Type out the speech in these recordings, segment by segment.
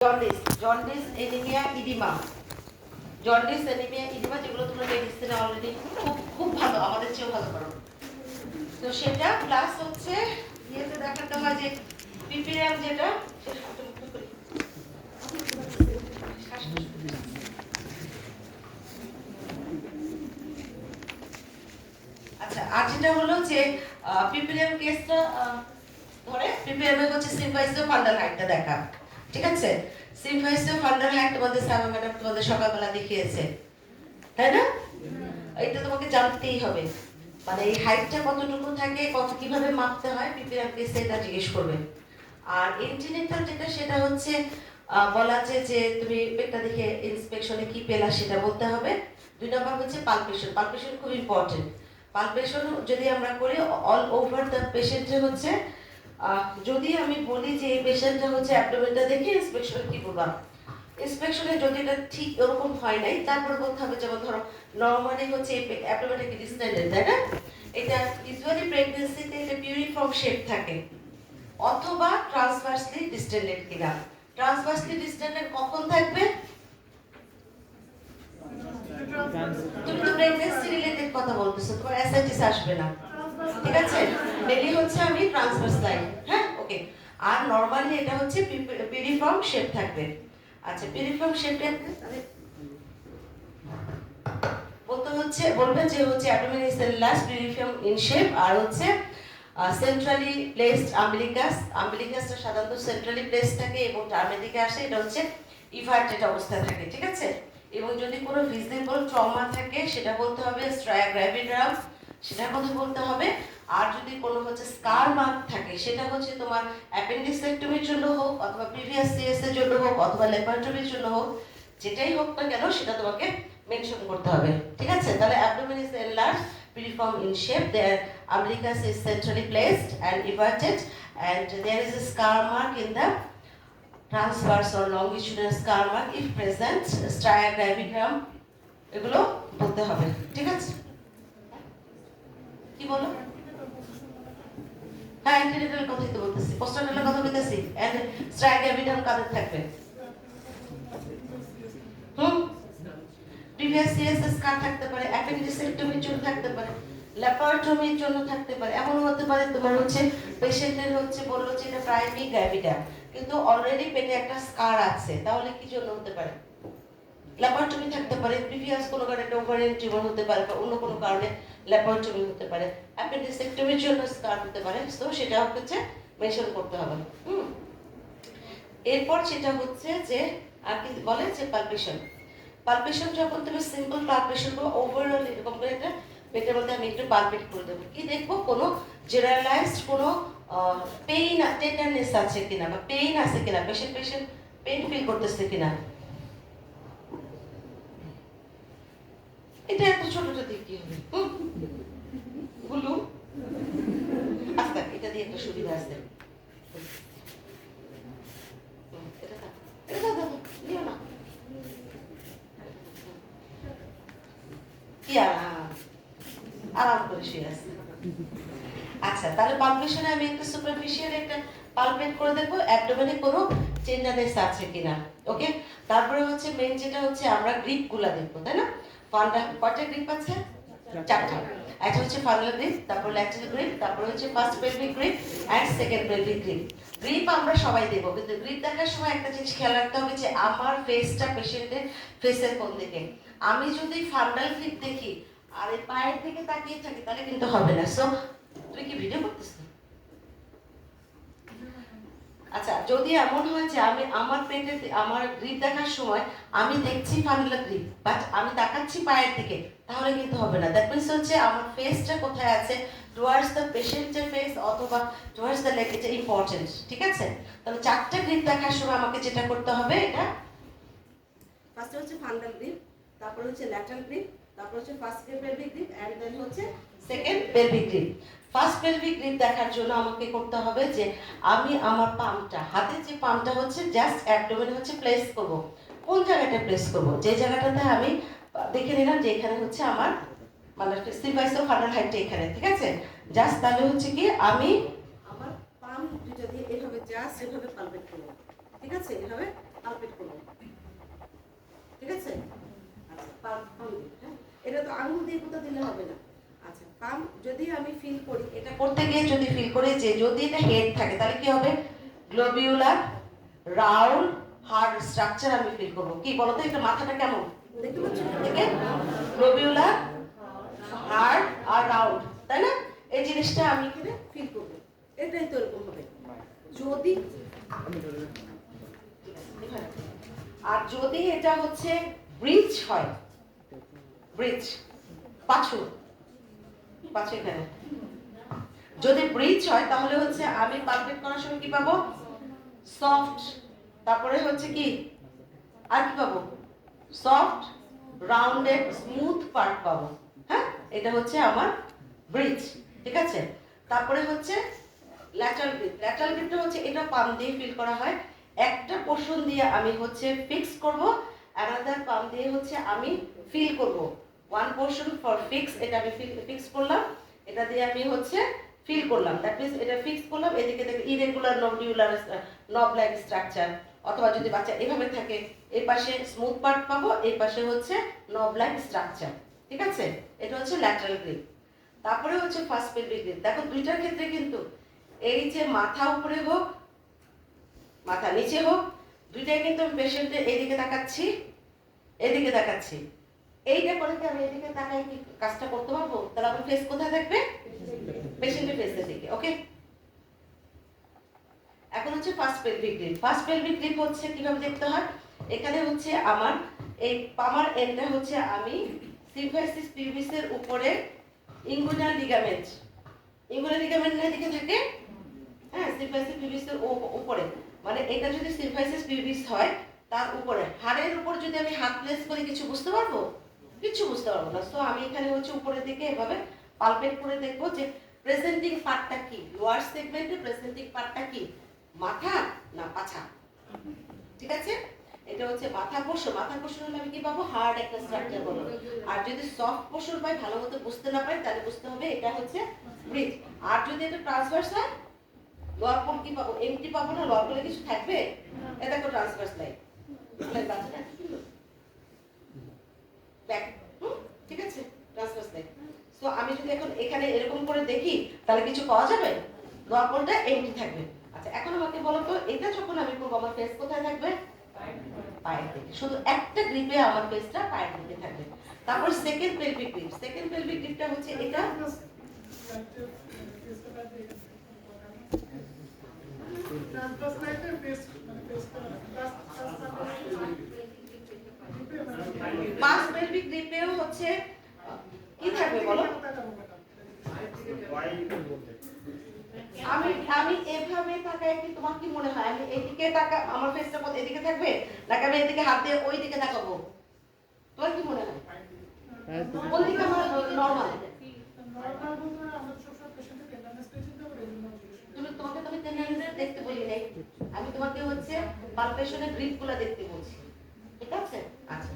Jaundice anaemia edema যেগুলো তোমরা মেডিসিনে already খুব ভালো, আমাদের চেয়েও ভালো করো। তো সেটা প্লাস হচ্ছে ইয়েতে দেখাতে হয় যে পিপিএম যেটা আচ্ছা, আর যেটা হলো যে পিপিএম কেসটা ধরে পিপিএম এর হচ্ছে সিম্পাইসিও ফান্ডাল হাইটটা দেখা, ঠিক আছে? সিম্পাইসিও ফান্ডাল হাইট তোমাদের সামা ম্যাডাম তোমাদের সকালবেলা দেখিয়েছে, তাই না? এটা তোমাকে জানতেই হবে, মানে এই হাইটটা কতটুকু থাকে, কত কিভাবে মাপতে হয় পিপিএম কেসে এটা জিজ্ঞেস করবে। আর ইনটিনেটাল যেটা সেটা হচ্ছে বলা আছে যে তুমি পেটটা দেখে ইন্সপেকশনে কি পেলা সেটা বলতে হবে। 2 নম্বর হচ্ছে পালপেশন খুব ইম্পর্টেন্ট। পালপেশন যদি আমরা করি অল ওভার দ্য পেশেন্টে হচ্ছে যদি আমি বলি যে এই পেশেন্টটা হচ্ছে অ্যাবডোমেনটা দেখে ইন্সপেকশন কি করবা, ইন্সপেকশনে যদি এটা ঠিক এরকম হয় নাই তারপর বলতে হবে, যেমন ধরো নর্মালি হচ্ছে অ্যাবডোমেনটা কি ডিসটেন্ডেড, তাই না? এটা ইউজুয়ালি প্রেগন্যান্সিতে এটা পিউরিফর্ম শেপ থাকে অথবা ট্রান্সভার্সলি ডিস্টেন্ডেড কিনা। ট্রান্সভার্সলি ডিস্টেন্ডেড কখন থাকবে? তুমি তো প্রেগন্যান্সি রিলেটেড কথা বলতেছো, তোমার এসআইটিস আসবে না, ঠিক আছে? মেনলি হচ্ছে আমি ট্রান্সভার্স লাইন, হ্যাঁ ওকে। আর নরমালি এটা হচ্ছে পিউরিফর্ম শেপ থাকবে। আচ্ছা, পিউরিফর্ম শেপটা বলবে যে হচ্ছে abdomen is the last pyriform in shape, আর হচ্ছে সেন্ট্রালি প্লেসড আম্বিলিকাসটা সাধারণত সেন্ট্রালি প্লেসড থাকে এবং টার্মের দিকে আসে, এটা হচ্ছে ইভার্টেড অবস্থায় থাকে, ঠিক আছে? এবং যদি কোনো ভিজিবল ট্রমা থাকে সেটা বলতে হবে স্ট্রায়া গ্র্যাভিডাম, সেটার কথা বলতে হবে। আর যদি কোনো হচ্ছে স্কার মার্ক থাকে সেটা হচ্ছে তোমার অ্যাপেন্ডিসেক্টমির জন্য হোক অথবা প্রিভিয়াস সিএস এর জন্য হোক অথবা ল্যাপারটমির জন্য হোক, যেটাই হোক না কেন সেটা তোমাকে মেনশন করতে হবে, ঠিক আছে? তাহলে abdomen is enlarged, piriform in shape, their umbilicus is centrally placed and everted, and there is a scar mark in the transverse or longitudinal scar mark if present, stria gravidarum, এগুলো বলতে হবে, ঠিক আছে? কি বলো? হ্যাঁ, ইন্টারনেটের কথাই তো বলতেছি, পোস্টারের কথা বলতেছি। এন্ড স্ট্রায়া গ্র্যাভিডাম কাদের থাকবে? প্রিভিয়াস সিএস স্কার থাকতে পারে, অ্যাপেন্ডিসেক্টমির জন্য থাকতে পারে, ল্যাপারটমির জন্য থাকতে পারে। এমন হতে পারে তোমার হচ্ছে পেশেন্টের হচ্ছে বললো যে এটা প্রাইমারি গ্র্যাভিডাম কিন্তু অলরেডি পেটে একটা স্কার আছে, তাহলে কি জন্য হতে পারে? ল্যাপারটমি থাকতে পারে, প্রিভিয়াস কোনো কারণে একটা ওভারিয়ান টিউমার হতে পারে বা অন্য কোনো কারণে ল্যাপারটমি হতে পারে, অ্যাপেন্ডিসেক্টমির জন্য স্কার হতে পারে, তো সেটা হচ্ছে মেনশন করতে হবে। এরপর সেটা হচ্ছে যে আর কি বলে যে পালপেশন যখন তুমি সিম্পল পালপেশন করো ওভারঅল এরকম করে একটা পেটের মধ্যে আমি একটু পালপেট করে দেবো, কি দেখবো কোনো জেনারেলাইজড কোনো পেইন টেন্ডারনেস আছে কিনা বা পেইন আছে কিনা, পেশেন্ট পেইন ফিল করতেছে কিনা। এটা এত ছোটটা দিয়ে কি হবে? গুলু আচ্ছা, এটা দিয়ে একটা সুবিধা আছে, এটা দাও নিও না, কি আরাম করে শুয়ে আছে। আচ্ছা, তাহলে পালপেশনে আমি একটা সুপারফিশিয়াল একটা পালপেট করে দেখবো অ্যাবডোমেনে কোনো টেন্ডারনেস আছে কিনা, ওকে। তারপরে হচ্ছে মেইন যেটা হচ্ছে আমরা গ্রিপ গুলা দেখবো, তাই না? ফান্ডা কয়টা গ্রিপ আছে? 4টা। একটা হচ্ছে ফান্ডাল গ্রিপ, তারপর ল্যাটারাল গ্রিপ, তারপর হচ্ছে first pelvic grip and second pelvic grip. Grip আমরা সবাই দেবো, কিন্তু গ্রিপ দেখার সময় একটা জিনিস খেয়াল রাখতে হবে যে আমার ফেসটা পেশেন্টের ফেসের কোন দিকে। আমি যদি ফান্ডাল গ্রিপ দেখি আর এই পায়ের দিকে তাকিয়ে থাকি তাহলে কিন্তু হবে না। সো তুই কি ভিডিও করতেছিস? আচ্ছা, যদি এমন হয় যে আমি আমার পেটে আমার গ্রিপ দেখার সময় আমি দেখছি ফান্ডাল গ্রিপ বাট আমি তাকাচ্ছি পায়ের দিকে, তাহলে কিন্তু হবে না। দ্যাট মিন্স হচ্ছে আমার ফেসটা কোথায় আছে, টুয়ার্ডস দ্য পেশেন্টের ফেস অথবা টুয়ার্ডস দ্য লেগ, এটা ইম্পর্টেন্ট, ঠিক আছে? তাহলে 4টা গ্রিপ দেখার সময় আমাকে যেটা করতে হবে, এটা ফার্স্টে হচ্ছে ফান্ডাল গ্রিপ, তারপর হচ্ছে ল্যাটারাল গ্রিপ, তারপর হচ্ছে first pelvic grip and then হচ্ছে second pelvic grip. First pelvic grip দেখার জন্য আমাকে করতে হবে যে আমি আমার পামটা, হাতের যে পামটা হচ্ছে জাস্ট অ্যাবডোমেনে হচ্ছে প্লেস করব। কোন জায়গাটা প্লেস করব? যে জায়গাটাতে আমি দেখে নিলাম যে এখানে হচ্ছে আমার মানে সিম্পাইসিও ফান্ডাল হাইটটা এখানে, ঠিক আছে? জাস্ট তাহলে হচ্ছে কি আমি আমার পাম দুটো দিয়ে এভাবে জাস্ট এভাবে পালপেট করব, ঠিক আছে? এভাবে তো আঙুল দিয়ে কোথাও দিলে হবে না। আচ্ছা, পাম্প যদি আমি ফিল করি, এটা করতে গিয়ে যদি ফিল করি যে যদি এটা হেড থাকে তাহলে কি হবে, গ্লোবিউলার রাউন্ড হার্ড স্ট্রাকচার আমি ফিল করব। কি বলো তো, এটা মাথাটা কেমন দেখতে পাচ্ছ থেকে, গ্লোবিউলার হার্ড আর রাউন্ড, তাই না? এই জিনিসটা আমি এখানে ফিল করব। এটাই তো এরকম হবে। যদি আর যদি এটা হচ্ছে ব্রিজ হয়, ব্রিজ পাঁচু পাঁচু এখানে যদি ব্রিজ হয় তাহলে হচ্ছে আমি পালপেট করার সময় কি পাবো, সফট, তারপরে হচ্ছে কি আর কি পাবো, সফট রাউন্ডেড স্মুথ পার্ট পাবো। হ্যাঁ, এটা হচ্ছে আমার ব্রিজ, ঠিক আছে। তারপরে হচ্ছে ল্যাটারাল গ্রিপ। ল্যাটারাল গ্রিপটা হচ্ছে এটা পাম্প দিয়ে ফিল করা হয়। একটা পোর্শন দিয়ে আমি হচ্ছে ফিক্স করব, অ্যানাদার পাম্প দিয়ে হচ্ছে আমি ফিল করব। ওয়ান পোর্শন ফর ফিক্স, এটা আমি ফিক্স করলাম, এটা দিয়ে আমি হচ্ছে ফিল করলাম। দ্যাট মিন্স এটা ফিক্স করলাম। এদিকে দেখো ইরেগুলার নবডিউলার নব লাইক স্ট্রাকচার, অথবা যদি বাচ্চা এভাবে থাকে এই পাশে স্মুথ পার্ট পাবো, এই পাশে হচ্ছে নব লাইক স্ট্রাকচার, ঠিক আছে। এটা হচ্ছে ল্যাটারাল গ্রিপ। তারপরে হচ্ছে ফার্স্ট পেলভিক গ্রিপ। দেখো দুইটার ক্ষেত্রে কিন্তু এই যে মাথা উপরে হোক মাথা নিচে হোক, দুইটাই কিন্তু আমি পেশেন্টের এদিকে তাকাচ্ছি, এদিকে তাকাচ্ছি। এইটা করে কি আমি এদিকে তাকাই কি কাজটা করতে পারবো? তাহলে আমার ফেস কোথায় থাকবে, পেশেন্টের ফেসের দিকে। ওকে, এখন হচ্ছে first pelvic grip. First pelvic grip হচ্ছে কিভাবে দেখতে হয়, এখানে হচ্ছে আমার এই পামার এন্ডটা হচ্ছে আমি সিম্ফাইসিস পিউবিসের উপরে ইঙ্গুইনাল লিগামেন্ট, ইঙ্গুইনাল লিগামেন্টের দিকে থাকে। হ্যাঁ, সিম্ফাইসিস পিউবিসের উপরে, মানে এটা যদি সিম্ফাইসিস পিউবিস হয় তার উপরে হাড়ের উপর যদি আমি হাত প্লেস করি কিছু বুঝতে পারবো, কিছু বুঝতে পারবো না। সো আমি এখানে হচ্ছে উপরের দিকে এভাবে পালপেট করে দেখবো যে প্রেজেন্টিং পার্টটা কি, লোয়ার সেগমেন্টে প্রেজেন্টিং পার্টটা কি, মাথা না পাছা, ঠিক আছে। এটা হচ্ছে মাথা পোর্শন। মাথা পোর্শন হলে আমি কি পাবো, হার্ড একটা স্ট্রাকচার পাবো। আর যদি সফট পোর্শন পাই, ভালো মতো বুঝতে না পারি, তাহলে বুঝতে হবে এটা হচ্ছে ব্রিজ। আর যদি এটা ট্রান্সভার্স হয়, লোয়ার পোর্ট কি পাবো, এমটি পাবো না, লোয়ার পোর্টে কিছু থাকবে। এটা একটা ট্রান্সভার্স লাইন, বাচ্চাটা ব্যাক, ঠিক আছে, ট্রান্সভার্স লাইন। সো আমি যদি এখন এখানে এরকম করে দেখি তাহলে কিছু পাওয়া যাবে, লোয়ার পোর্টটা এমটি থাকবে। আচ্ছা, এখন আমাকে বলো তো এটা যখন আমি করবো আমার ফেস কোথায় থাকবে, পায়ের দিকে। শুধু একটা গ্রিপে আমার ফেসটা পায়ের দিকে থাকবে। তারপর second pelvic grip. Second pelvic গ্রিপটা হচ্ছে এটা, ফার্স্ট পেলভিক গ্রিপেও হচ্ছে কি থাকবে বলো, আমি আমি এভাবে তাকাই কি তোমার কি মনে হয় আমি এদিকে তাকা, আমার ফেসটা কত এদিকে থাকবে নাকি আমি এদিকে হাত দিয়ে ওই দিকে তাকাবো, তোমার কি মনে হয় কোন দিকে আমার নরমাল? তুমি তোমাকে তুমি টেন্ডেন্স দেখতে বলি নাই, আমি তোমাকে হচ্ছে পালপেশনের গ্রিপগুলো দেখতে বলছি, ঠিক আছে। আচ্ছা,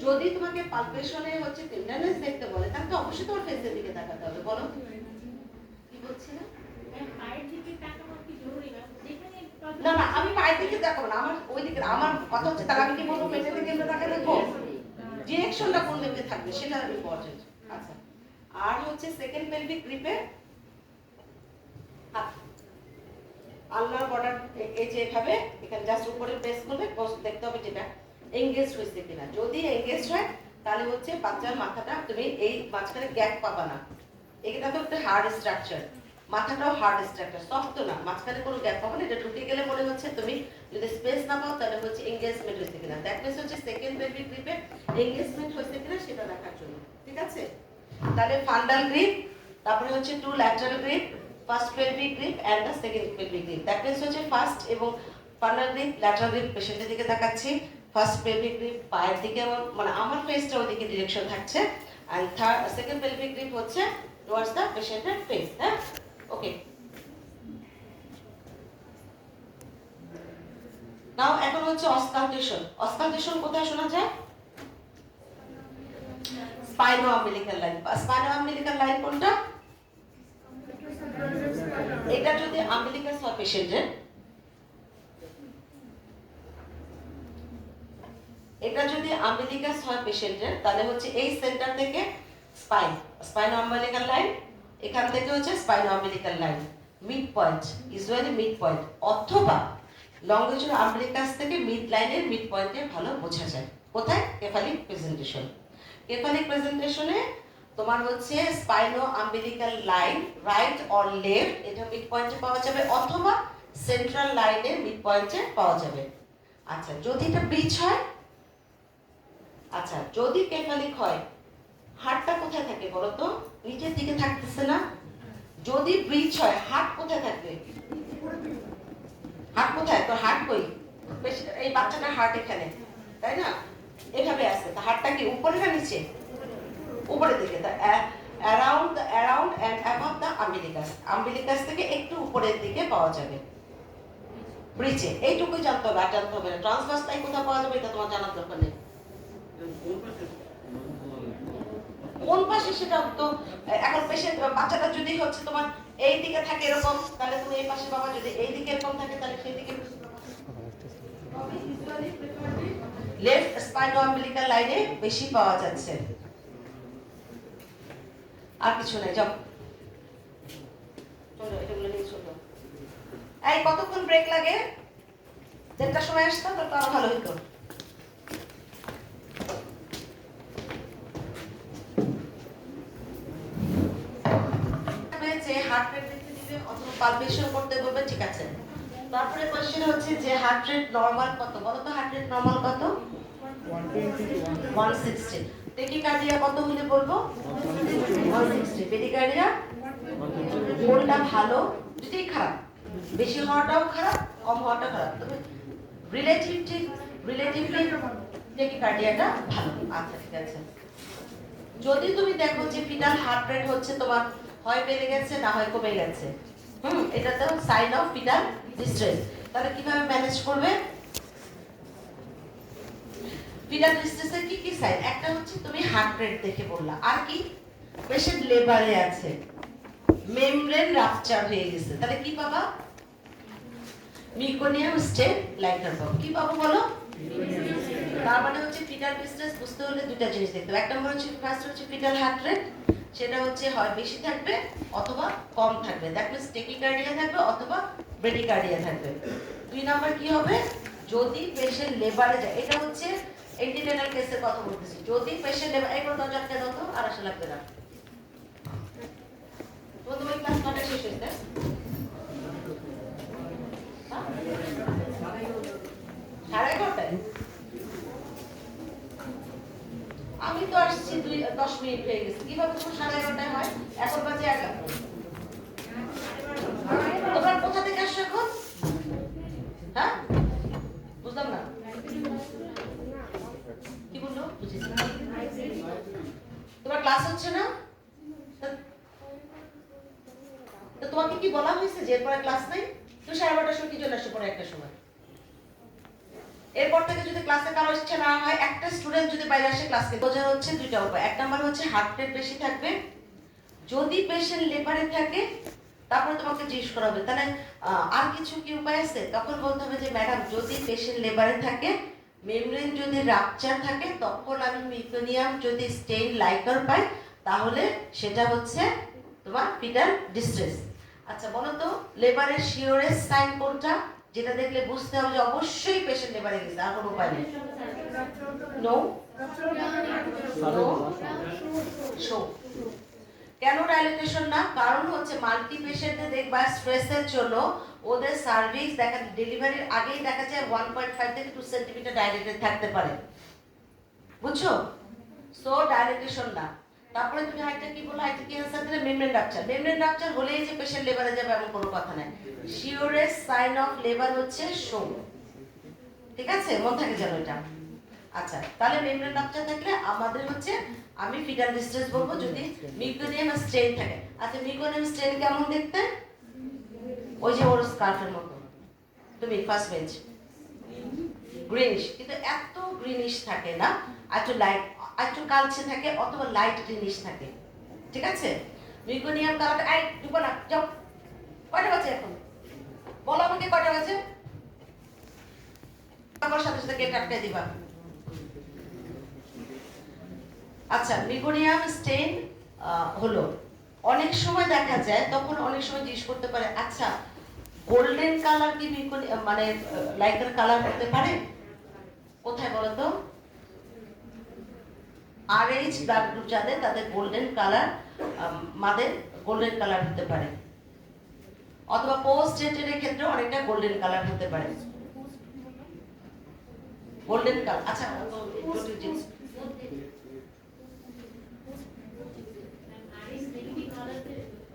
যদি তোমাকে পালপেশনে হচ্ছে টেন্ডেন্স দেখতে বলে তাহলে তো অবশ্যই তোমার ফেসের দিকে তাকাতে হবে। বলো কি বলছি না, না না আমি পায়ের দিকে তাকাবো না, আমার ওই দিকে আমার কথা হচ্ছে তাহলে আমি কি বলবো পেটের দিকে আমরা তাকালে রাখবো, ডিরেকশনটা কোন দিকে থাকবে সেটা ইম্পর্টেন্ট। আচ্ছা, আর হচ্ছে সেকেন্ড পেলভিক গ্রিপে আলনার বর্ডার এই যে এভাবে এখানে জাস্ট উপরে প্রেস করবে, দেখতে হবে যেটা এনগেজ হয়েছে কিনা। যদি এনগেজ হয় তাহলে হচ্ছে বাচ্চার মাথাটা তুমি এই মাঝখানে গ্যাপ পাবা না, এটা তো একটা হার্ড স্ট্রাকচার, মাথাটাও হার্ড স্ট্রাকচার, সফট তো না, মাঝখানে কোনো গ্যাপ পাবো না। এটা ঢুকে গেলে মনে হচ্ছে তুমি যদি স্পেস না পাও তাহলে হচ্ছে এনগেজমেন্ট হয়েছে কিনা। দ্যাট মিন্স হচ্ছে সেকেন্ড পেলভিক গ্রিপে এনগেজমেন্ট হয়েছে কিনা সেটা দেখার জন্য, ঠিক আছে। তাহলে ফান্ডাল গ্রিপ, তারপরে হচ্ছে two lateral grip, first pelvic grip and the second pelvic grip. That means হচ্ছে ফার্স্ট এবং ফান্ডাল গ্রিপ, ল্যাটারাল গ্রিপ পেশেন্টের দিকে তাকাচ্ছি, ফার্স্ট পেলভিক গ্রিপ পায়ের দিকে মানে আমার ফেসটা ওদিকে ডিরেকশন থাকছে, and third second pelvic grip হচ্ছে towards the patient's face. হ্যাঁ, ওকে। নাও এখন হচ্ছে অসকালটেশন। অসকালটেশন কোথায় শোনা যায়, স্পাইনো আম্বিলিকাল লাইন। স্পাইনো আম্বিলিকাল লাইন কোনটা, এটা যদি আম্বিলিকাস হয় পেশেন্টের, এটা যদি আম্বিলিকাস হয় পেশেন্টের, তাহলে হচ্ছে এই সেন্টার থেকে স্পাইনো আম্বিলিকাল লাইন, এখান থেকে হচ্ছে spino umbilical line, mid point, usually mid point, অথবা লঙ্গিটিউড আম্বিলিকাস থেকে মিড লাইনের মিড পয়েন্টে ভালো বোঝা যায়। কোথায়? কেফালিক প্রেজেন্টেশন। কেফালিক প্রেজেন্টেশনে তোমার হচ্ছে spino umbilical line right or left, এটা মিড পয়েন্টে পাওয়া যাবে, অথবা সেন্ট্রাল লাইনের মিড পয়েন্টে পাওয়া যাবে। আচ্ছা, যদি এটা ব্রিজ হয়, আচ্ছা যদি কেফালিক হয়, হাড়টা কোথায় থাকে বলো তো? নিচের দিকে থাকতেছে না? যদি ব্রিজ হয়, হাড় কোথায় থাকবে? হাড় কোথায়? তো হাড় কই? এই বাচ্চাটার হাড় এখানে, তাই না? এভাবে আছে, তা হাড়টা কি উপরে না নিচে? উপরের দিকে। Around and above the umbilicus, umbilicus থেকে একটু উপরের দিকে পাওয়া যাবে ব্রিজে। এইটুকুই জানতে হবে, আর জানতে হবে না ট্রান্সভার্স লাইন কোথায় পাওয়া যাবে, এটা তোমার জানার দরকার নেই। কোন পাশে সেটা তো এখন পেশেন্ট বাচ্চাটা যদি হচ্ছে তোমার এই দিকে থাকে এরকম, তাহলে তুমি এই পাশে পাবা, যদি এই দিকে এরকম থাকে তাহলে সেই দিকে। লেফট স্পাইনো আম্বিলিকাল লাইনে বেশি পাওয়া যাচ্ছে, আর কিছু নাই। যাও চলো, এগুলো নিয়ে চলো। এই কতক্ষণ ব্রেক লাগে? 1:30টার সময় আসতাম তো আরো ভালো হতো। হার্ট রেট দেখতে দিবে অথবা পালপেশন করতে বলবে, ঠিক আছে। তারপরে কোশ্চেন হচ্ছে যে হার্ট রেট নরমাল কত বলো তো? হার্ট রেট নরমাল কত? 160। টেকিকার্ডিয়া কত হলে বলবো? 160। পেডিকার্ডিয়া কোনটা ভালো? দুটোই খারাপ, বেশি হওয়াটাও খারাপ, কম হওয়াটা খারাপ, তবে রিলেটিভলি টেকিকার্ডিয়াটা ভালো। আচ্ছা ঠিক আছে। যদি তুমি দেখো যে ফিটাল হার্ট রেট হচ্ছে তোমার হয় বেড়ে গেছে না হয় কমে গেছে, এটা তো সাইন অফ ফিটাল ডিস্ট্রেস, তাহলে কিভাবে ম্যানেজ করবে? ফিটাল ডিস্ট্রেসের কি কি সাইন? একটা হচ্ছে তুমি হার্ট রেট দেখে বললা, আর কি? পেশেন্ট লেবারে আছে, মেমব্রেন রাপচার হয়ে গেছে, তাহলে কি পাবা? মিকোনিয়াম স্টেন লাইকার পাবো। কি পাবো বলো? তার মানে হচ্ছে ফিটাল ডিস্ট্রেস বুঝতে হলে দুটো জিনিস দেখতে হবে। এক নম্বর হচ্ছে ফার্স্ট হচ্ছে ফিটাল হার্ট রেট, সেটা হচ্ছে হয় বেশি থাকবে অথবা কম থাকবে, দ্যাট মিন্স টেকিকার্ডিয়া থাকবে অথবা ব্রেডিকার্ডিয়া থাকবে। 2 নাম্বার কি হবে? যদি পেশেন্ট লেবারে যায়, এটা হচ্ছে এন্টিনেটাল কেসের কথা বলতেছি। যদি পেশেন্ট লেবার, এই কথা জানতে দাও তো, আর আসা লাগবে না। তোমার ক্লাস কটা শেষ হয়েছে? সাড়ে 11টায়? আমি তো আসছি 10 মিনিট হয়ে গেছে, কিভাবে তোমার 11:30টায় হয়? এখন বাজে 11। তোমরা কোথা থেকে আসছো এখন? হ্যাঁ বুঝলাম না, কি বললো? তোমার ক্লাস হচ্ছে না? তো তোমাকে কি বলা হয়েছে যে এরপরে ক্লাস নাই? তুমি 12:30টার সময় কি জন্য আসছো পরে 1টার সময়? এরপর থেকে যদি ক্লাসে কারো ইচ্ছা না হয়, একটা স্টুডেন্ট যদি বাইরে আসে ক্লাসকে, বোঝা হচ্ছে দুইটা উপায়। এক নাম্বার হচ্ছে হার্ট রেট বেশি থাকবে, যদি পেশেন্ট লেবারে থাকে তারপরে তোমাকে জিজ্ঞেস করা হবে তাহলে আর কিছু কি উপায় আছে, তখন বলতে হবে যে ম্যাডাম যদি পেশেন্ট লেবারে থাকে, মেমব্রেন যদি রাপচার থাকে, তখন আমি মিকোনিয়াম যদি স্টেইন লাইকার পাই, তাহলে সেটা হচ্ছে তোমার ফিটাল ডিস্ট্রেস। আচ্ছা বলো তো, লেবারের শিওরের সাইন কোনটা, যেটা দেখলে বুঝতে হবে যে অবশ্যই পেশেন্ট লেবারে গেছে, আর কোনো উপায় নেই? No no show. কেন ডাইলেটেশন না? কারণ হচ্ছে মাল্টি পেশেন্টে দেখবা স্ট্রেসের জন্য ওদের সার্ভিস দেখা ডেলিভারির আগেই দেখা যায় 1.5 থেকে 2 সেন্টিমিটার ডাইলেটেড থাকতে পারে, বুঝছো? সো ডাইলেটেশন না। তারপরে তুমি আরেকটা কি বলো? আরেকটা কি অ্যান্সার দিলে? Membrane rupture. মেমব্রেন রাপচার হলেই যে পেশেন্ট লেবারে যাবে এমন কোনো কথা নাই। শিওরেস্ট সাইন অফ লেবার হচ্ছে শো, ঠিক আছে? মন থাকে যেন এটা। আচ্ছা তাহলে মেমব্রেন রাপচার থাকলে আমাদের হচ্ছে আমি ফিটাল ডিস্ট্রেস বলবো যদি মিকোনিয়াম স্ট্রেন থাকে। আচ্ছা মিকোনিয়াম স্ট্রেন কেমন দেখতে? ওই যে ওর স্কার্ফের মতো। তুমি ফার্স্ট বেঞ্চ গ্রিনিশ, কিন্তু এত গ্রিনিশ থাকে না, একটু লাইট, একটু কালচে থাকে অথবা লাইট গ্রিনিশ থাকে, ঠিক আছে? মিকোনিয়াম কালারটা এই দুটো না, যাও। কয়টা বাজে এখন বলো আমাকে, কয়টা বাজে? আমার সাথে সাথে গেট আটকে দিবা। আচ্ছা, মিগোরিয়াম স্টেইন হলো অনেক সময় দেখা যায়, তখন অনেক সময় জিজ্ঞেস করতে পারে, আচ্ছা গোল্ডেন কালার কি মানে লাইকের কালার হতে পারে? কোথায় বলো তো? RH ব্লাড গ্রুপ যাদের, তাদের গোল্ডেন কালার, মাদের গোল্ডেন কালার হতে পারে, অথবা পোস্ট ডেটের ক্ষেত্রে অনেকটা গোল্ডেন কালার হতে পারে। গোল্ডেন কালার, আচ্ছা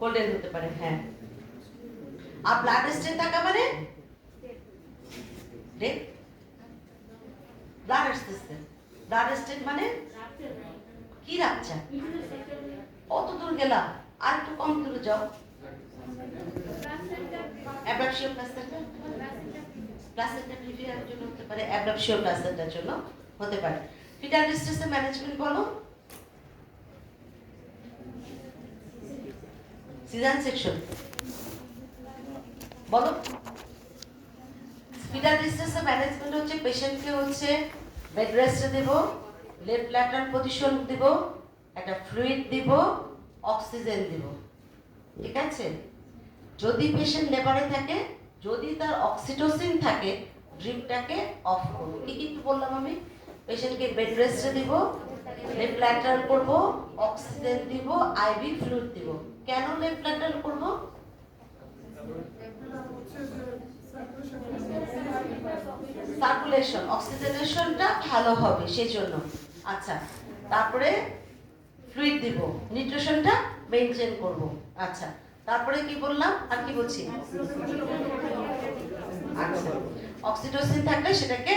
গোল্ডেন হতে পারে, হ্যাঁ। আর ব্লাড স্টেন থাকা মানে ব্লাড আসতেছে, ব্লাড স্টেন মানে কি রাখছে? কত দূর গেলাম, আর একটু কম দূরে যাও। অ্যাব্রাপশিয়াল প্লাসেন্টা, প্লাসেন্টা প্রিভিয়ার জন্য হতে পারে, অ্যাব্রাপশিয়াল প্লাসেন্টার জন্য হতে পারে। ফিটাল ডিস্ট্রেসের ম্যানেজমেন্ট বলো। সিজার সেকশন বলো। ফিটাল ডিস্ট্রেসের ম্যানেজমেন্ট হচ্ছে পেশেন্টকে হচ্ছে বেড রেস্টে দেব, লেফট ল্যাটারাল পজিশন দিব, একটা ফ্লুইড দিব, অক্সিজেন দিব, ঠিক আছে? যদি পেশেন্ট লেবারে থাকে, যদি তার অক্সিটোসিন থাকে, ড্রিপটাকে অফ করব। কি কি বললাম আমি? পেশেন্টকে বেড রেস্টে দিব, লেফট ল্যাটারাল করব, অক্সিজেন দিব, আইভি ফ্লুইড দিব। কেন লেফট ল্যাটারাল করব? সার্কুলেশন, অক্সিজেনেশনটা ভালো হবে সেই জন্য। আচ্ছা, তারপরে ফ্লুইড দিব, নিউট্রিশনটা মেইনটেইন করব। আচ্ছা, তারপরে কি বললাম, আর কি বলছি? আচ্ছা, অক্সিটোসিন থাকলে সেটাকে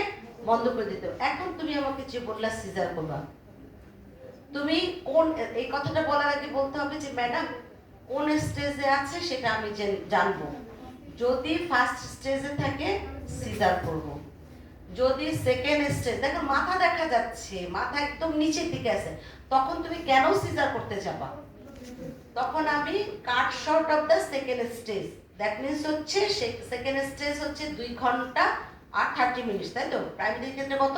বন্ধ করে দিতে। এখন তুমি আমাকে যে বললা সিজার করবা, তুমি কোন, এই কথাটা বলার আগে বলতে হবে যে ম্যাডাম কোন স্টেজে আছে সেটা আমি জানবো। যদি ফার্স্ট স্টেজে থাকে সিজার করব, যদি সেকেন্ড স্টেজ, দেখো মাথা দেখা যাচ্ছে, মাথা একদম নিচের দিকে আছে, তখন তুমি কেন সিজার করতে যাবা? তখন আমি কাট short of the second stage, that means হচ্ছে সেকেন্ড স্টেজ হচ্ছে 2 ঘন্টা আর 30 মিনিট, তাই তো? প্রাইমারি ক্ষেত্রে কত?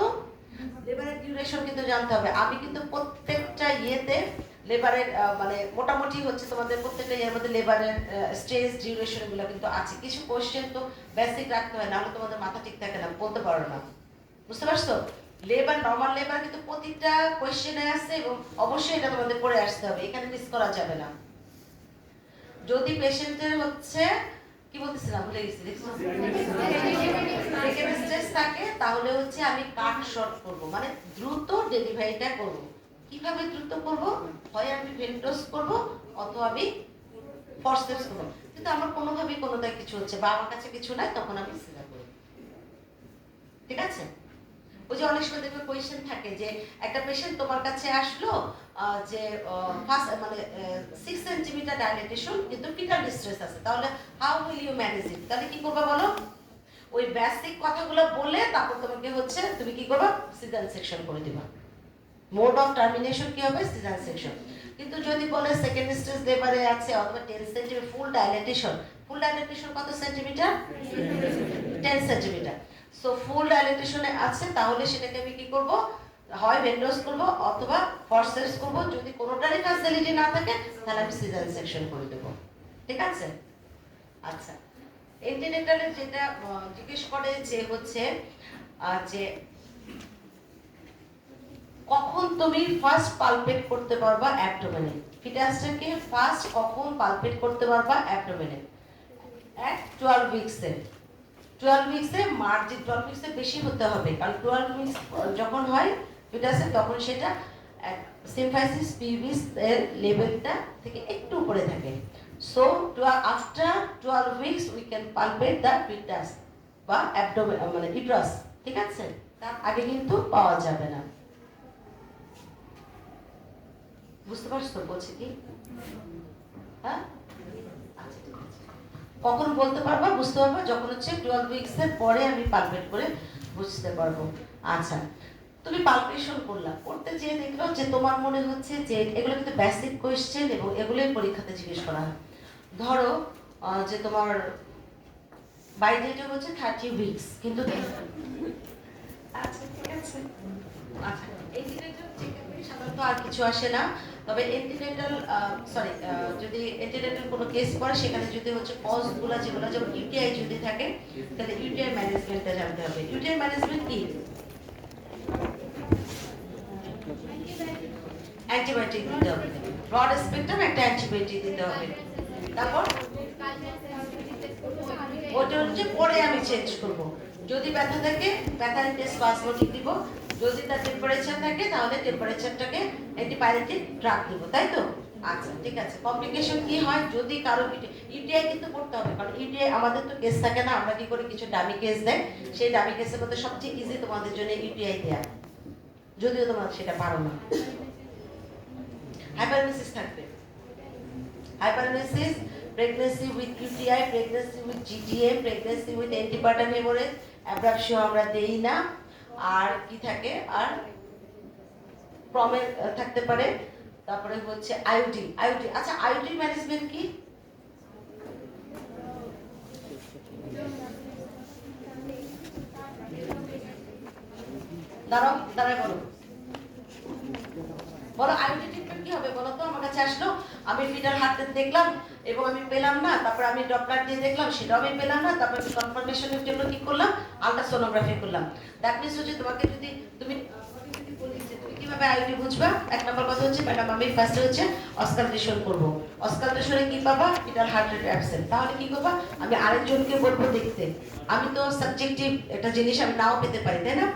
লেবারের ডিউরেশন কিন্তু জানতে হবে। আমি কিন্তু প্রত্যেকটা ইয়েতে লেবারের মানে মোটামুটি হচ্ছে তোমাদের প্রত্যেকটা ইয়ের মধ্যে লেবারের স্টেজ ডিউরেশন গুলো কিন্তু আছে। কিছু কোশ্চেন তো বেসিক রাখতে হয়, নাহলে তোমাদের মাথা ঠিক থাকে না, বলতে পারো না, বুঝতে পারছো? লেবার, নর্মাল লেবার কিন্তু প্রতিটা কোশ্চেনে আছে এবং অবশ্যই এটা তোমাদের পড়ে আসতে হবে, এখানে মিস করা যাবে না। যদি পেশেন্টের হচ্ছে কি বলতেছিলাম, ভুলে গেছি, সেকেন্ড স্টেজ থাকে, তাহলে হচ্ছে আমি কাট শর্ট করব, মানে দ্রুত ডেলিভারিটা করব। কিভাবে দ্রুত করব? হয় আমি ভেন্ট্রোস করব, অথবা আমি ফরসেপস করব। কিন্তু আমার কোনোভাবেই কোনোটাই কিছু হচ্ছে বা আমার কাছে কিছু নাই, তখন আমি সিজার করব, ঠিক আছে? ওই যে অনেক সময় দেখবে কোয়েশ্চেন থাকে যে একটা পেশেন্ট তোমার কাছে আসলো যে ফার্স্ট মানে 6 সেন্টিমিটার ডাইলেটেশন কিন্তু ফিটাল ডিস্ট্রেস আছে, তাহলে how will you manage it? তাহলে কি করবা বলো? ওই বেসিক কথাগুলো বলে তারপর তোমাকে হচ্ছে তুমি কি করবা? সিজার সেকশন করে দিবা। মোড অফ টার্মিনেশন কি হবে? Caesar section. কিন্তু যদি বলে সেকেন্ড স্টেজ লেবারে আছে অথবা 10 centimetre full dilatation, full dilatation কত সেন্টিমিটার? 10 সেন্টিমিটার। সো ফুল ডাইলেটেশনে আছে, তাহলে সেটাকে আমি কি করব? হয় ভেন্ডোস করব অথবা ফরসেপস করব। যদি কোনোটারই ফ্যাসিলিটি না থাকে তাহলে আমি সিজার সেকশন করে দেব, ঠিক আছে? আচ্ছা, এন্টিনেটালে যেটা জিজ্ঞেস করে যে হচ্ছে যে কখন তুমি ফার্স্ট পালপেট করতে পারবা অ্যাবডোমেনে? ফিটাসটাকে ফার্স্ট কখন পালপেট করতে পারবা অ্যাবডোমেনে? এট 12 উইকসে। 12 উইকসে, মার্জিন 12 উইকসে বেশি হতে হবে, কারণ 12 উইকস যখন হয় ফিটাসে, তখন সেটা সিম্ফাইসিস পিউবিস এর লেভেলটা থেকে একটু উপরে থাকে। So after 12 weeks we can palpate the foetus বা অ্যাবডোমেন মানে ইউট্রাস, ঠিক আছে? তার আগে কিন্তু পাওয়া যাবে না। বুঝতে পারছো বলছি কি? হ্যাঁ, আচ্ছা ঠিক আছে। কখন বলতে পারবা, বুঝতে পারবা যখন হচ্ছে 12 উইকস এর পরে আমি পালপেট করে বুঝতে পারবো। আচ্ছা, তুমি পালপেশন করলা, করতে যেয়ে দেখলো যে তোমার মনে হচ্ছে যে এগুলো কিন্তু বেসিক কোয়েশ্চেন এবং এগুলোই পরীক্ষাতে জিজ্ঞেস করা হয়। ধরো যে তোমার বাই ডেটে হচ্ছে 30 উইকস, কিন্তু আচ্ছা ঠিক আছে, আছে? আচ্ছা, এন্টিনেটাল চেকআপে সাধারণত আর কিছু আসে না। তবে এন্টিনেটাল যদি এন্টিনেটাল কোনো কেস পড়ে সেখানে যদি হচ্ছে কজগুলা যেগুলো যেমন ইউটিআই যদি থাকে তাহলে ইউটিআই ম্যানেজমেন্টটা জানতে হবে। ইউটিআই ম্যানেজমেন্ট কি? অ্যান্টিবায়োটিক দিতে হবে, ব্রড স্পেকট্রাম একটা অ্যান্টিবায়োটিক দিতে হবে। তারপর ওটা হচ্ছে পরে আমি চেঞ্জ করব। যদি ব্যথা থাকে ব্যথার টেস্ট পাসপোর্টিক দিব, যদি তার টেম্পারেচার থাকে তাহলে টেম্পারেচারটাকে অ্যান্টিপাইরেটিক ড্রাগ দিব, তাই তো? আচ্ছা ঠিক আছে। কমপ্লিকেশন কি হয় যদি কারো ইউটিআই কিন্তু করতে হবে, কারণ ইউটিআই আমাদের তো কেস থাকে না, আমরা কি করি কিছু ডামি কেস দেয়, সেই ডামি কেসের মধ্যে সবচেয়ে ইজি তোমাদের জন্য ইউটিআই দেয়া, যদিও তোমরা সেটা পারো না। হাইপারমেসিস থাকবে, hyperemesis, pregnancy with UTI, pregnancy with GTM, pregnancy with antepartum haemorrhage, abruptio আমরা দেই না। আর কি থাকে? আর প্রমের থাকতে পারে। তারপরে হচ্ছে আইওডি। আইওডি, আচ্ছা আইওডি ম্যানেজমেন্ট কি? দাঁড়াও দাঁড়ায় বলো, বলো আইওডি ট্রিটমেন্ট কি হবে বলো তো? আমার কাছে আসলো, আমি ফিটার হার্ট দেখলাম এবং আমি পেলাম না, তারপর আমি ডপলার দিয়ে দেখলাম সেটাও আমি পেলাম না, তারপর আমি কনফার্মেশনের জন্য কি করলাম? আলট্রাসোনোগ্রাফি করলাম। দ্যাট মিন্স হচ্ছে তোমাকে যদি তুমি কিভাবে আইওডি বুঝবা? এক নম্বর কথা হচ্ছে ম্যাডাম আমি ফার্স্টে হচ্ছে অস্কালটেশন করব। অস্কালটেশনে কি পাবা? Foetal heart rate absent. তাহলে কি করবা? আমি আরেকজনকে বলবো দেখতে। আমি তো সাবজেক্টিভ একটা জিনিস আমি নাও পেতে পারি, তাই না?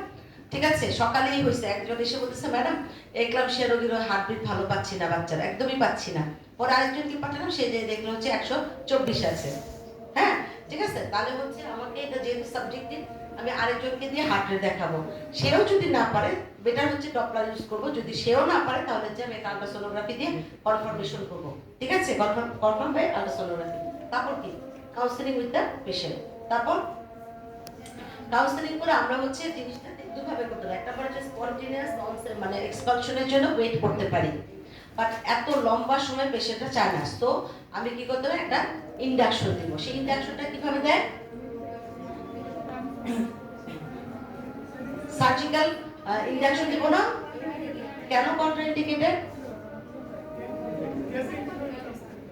ঠিক আছে, সকালেই হয়েছে একজন এসে বলতেছে ম্যাডাম এক্লামশিয়া রোগীর হার্টবিট ভালো পাচ্ছি না, বাচ্চারা একদমই পাচ্ছি না। পরে আরেকজনকে পাঠালাম, সে যে দেখলো হচ্ছে 124 আছে। হ্যাঁ ঠিক আছে, তাহলে হচ্ছে আমাকে এটা যেহেতু সাবজেক্টিভ আমি আরেকজনকে দিয়ে হার্ট রেট দেখাবো। সেও যদি না পারে বেটার হচ্ছে ডপলার ইউজ করবো, যদি সেও না পারে তাহলে হচ্ছে আমি আল্ট্রাসোনোগ্রাফি দিয়ে কনফার্মেশন করবো। ঠিক আছে, কনফার্ম বাই আল্ট্রাসোনোগ্রাফি। তারপর কি? Counselling with the patient. তারপর কাউন্সেলিং করে আমরা হচ্ছে জিনিসটা দুভাবে করতে পারি। একটা হচ্ছে স্পন্টেনিয়াস মানে এক্সপালশনের জন্য ওয়েট করতে পারি, বাট এত লম্বা সময় পেশেন্টটা চায় না, তো আমি কি করতে পারি? একটা ইন্ডাকশন দিব। সেই ইন্ডাকশনটা কিভাবে দেয়? সার্জিক্যাল ইন্ডাকশন দিব না। কেন কন্ট্রাইন্ডিকেটেড?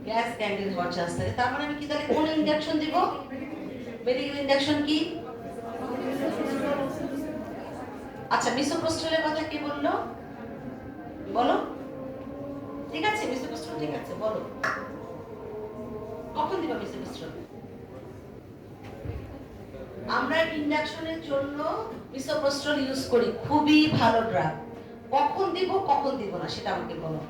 গ্যাস ক্যান্ডিড হওয়ার চান্স থাকে। তার মানে আমি কি তাহলে কোন ইন্ডাকশন দিব? মেডিকেল ইন্ডাকশন কি? আচ্ছা মিসোপ্রস্টলের কথা কি বললো বলো? ঠিক আছে মিসোপ্রস্টল, ঠিক আছে বলো কখন দিবা মিসোপ্রস্টল? আমরা ইন্ডাকশনের জন্য মিসোপ্রস্টল ইউজ করি, খুবই ভালো ড্রাগ। কখন দিব কখন দিব না সেটা আমাকে বলো।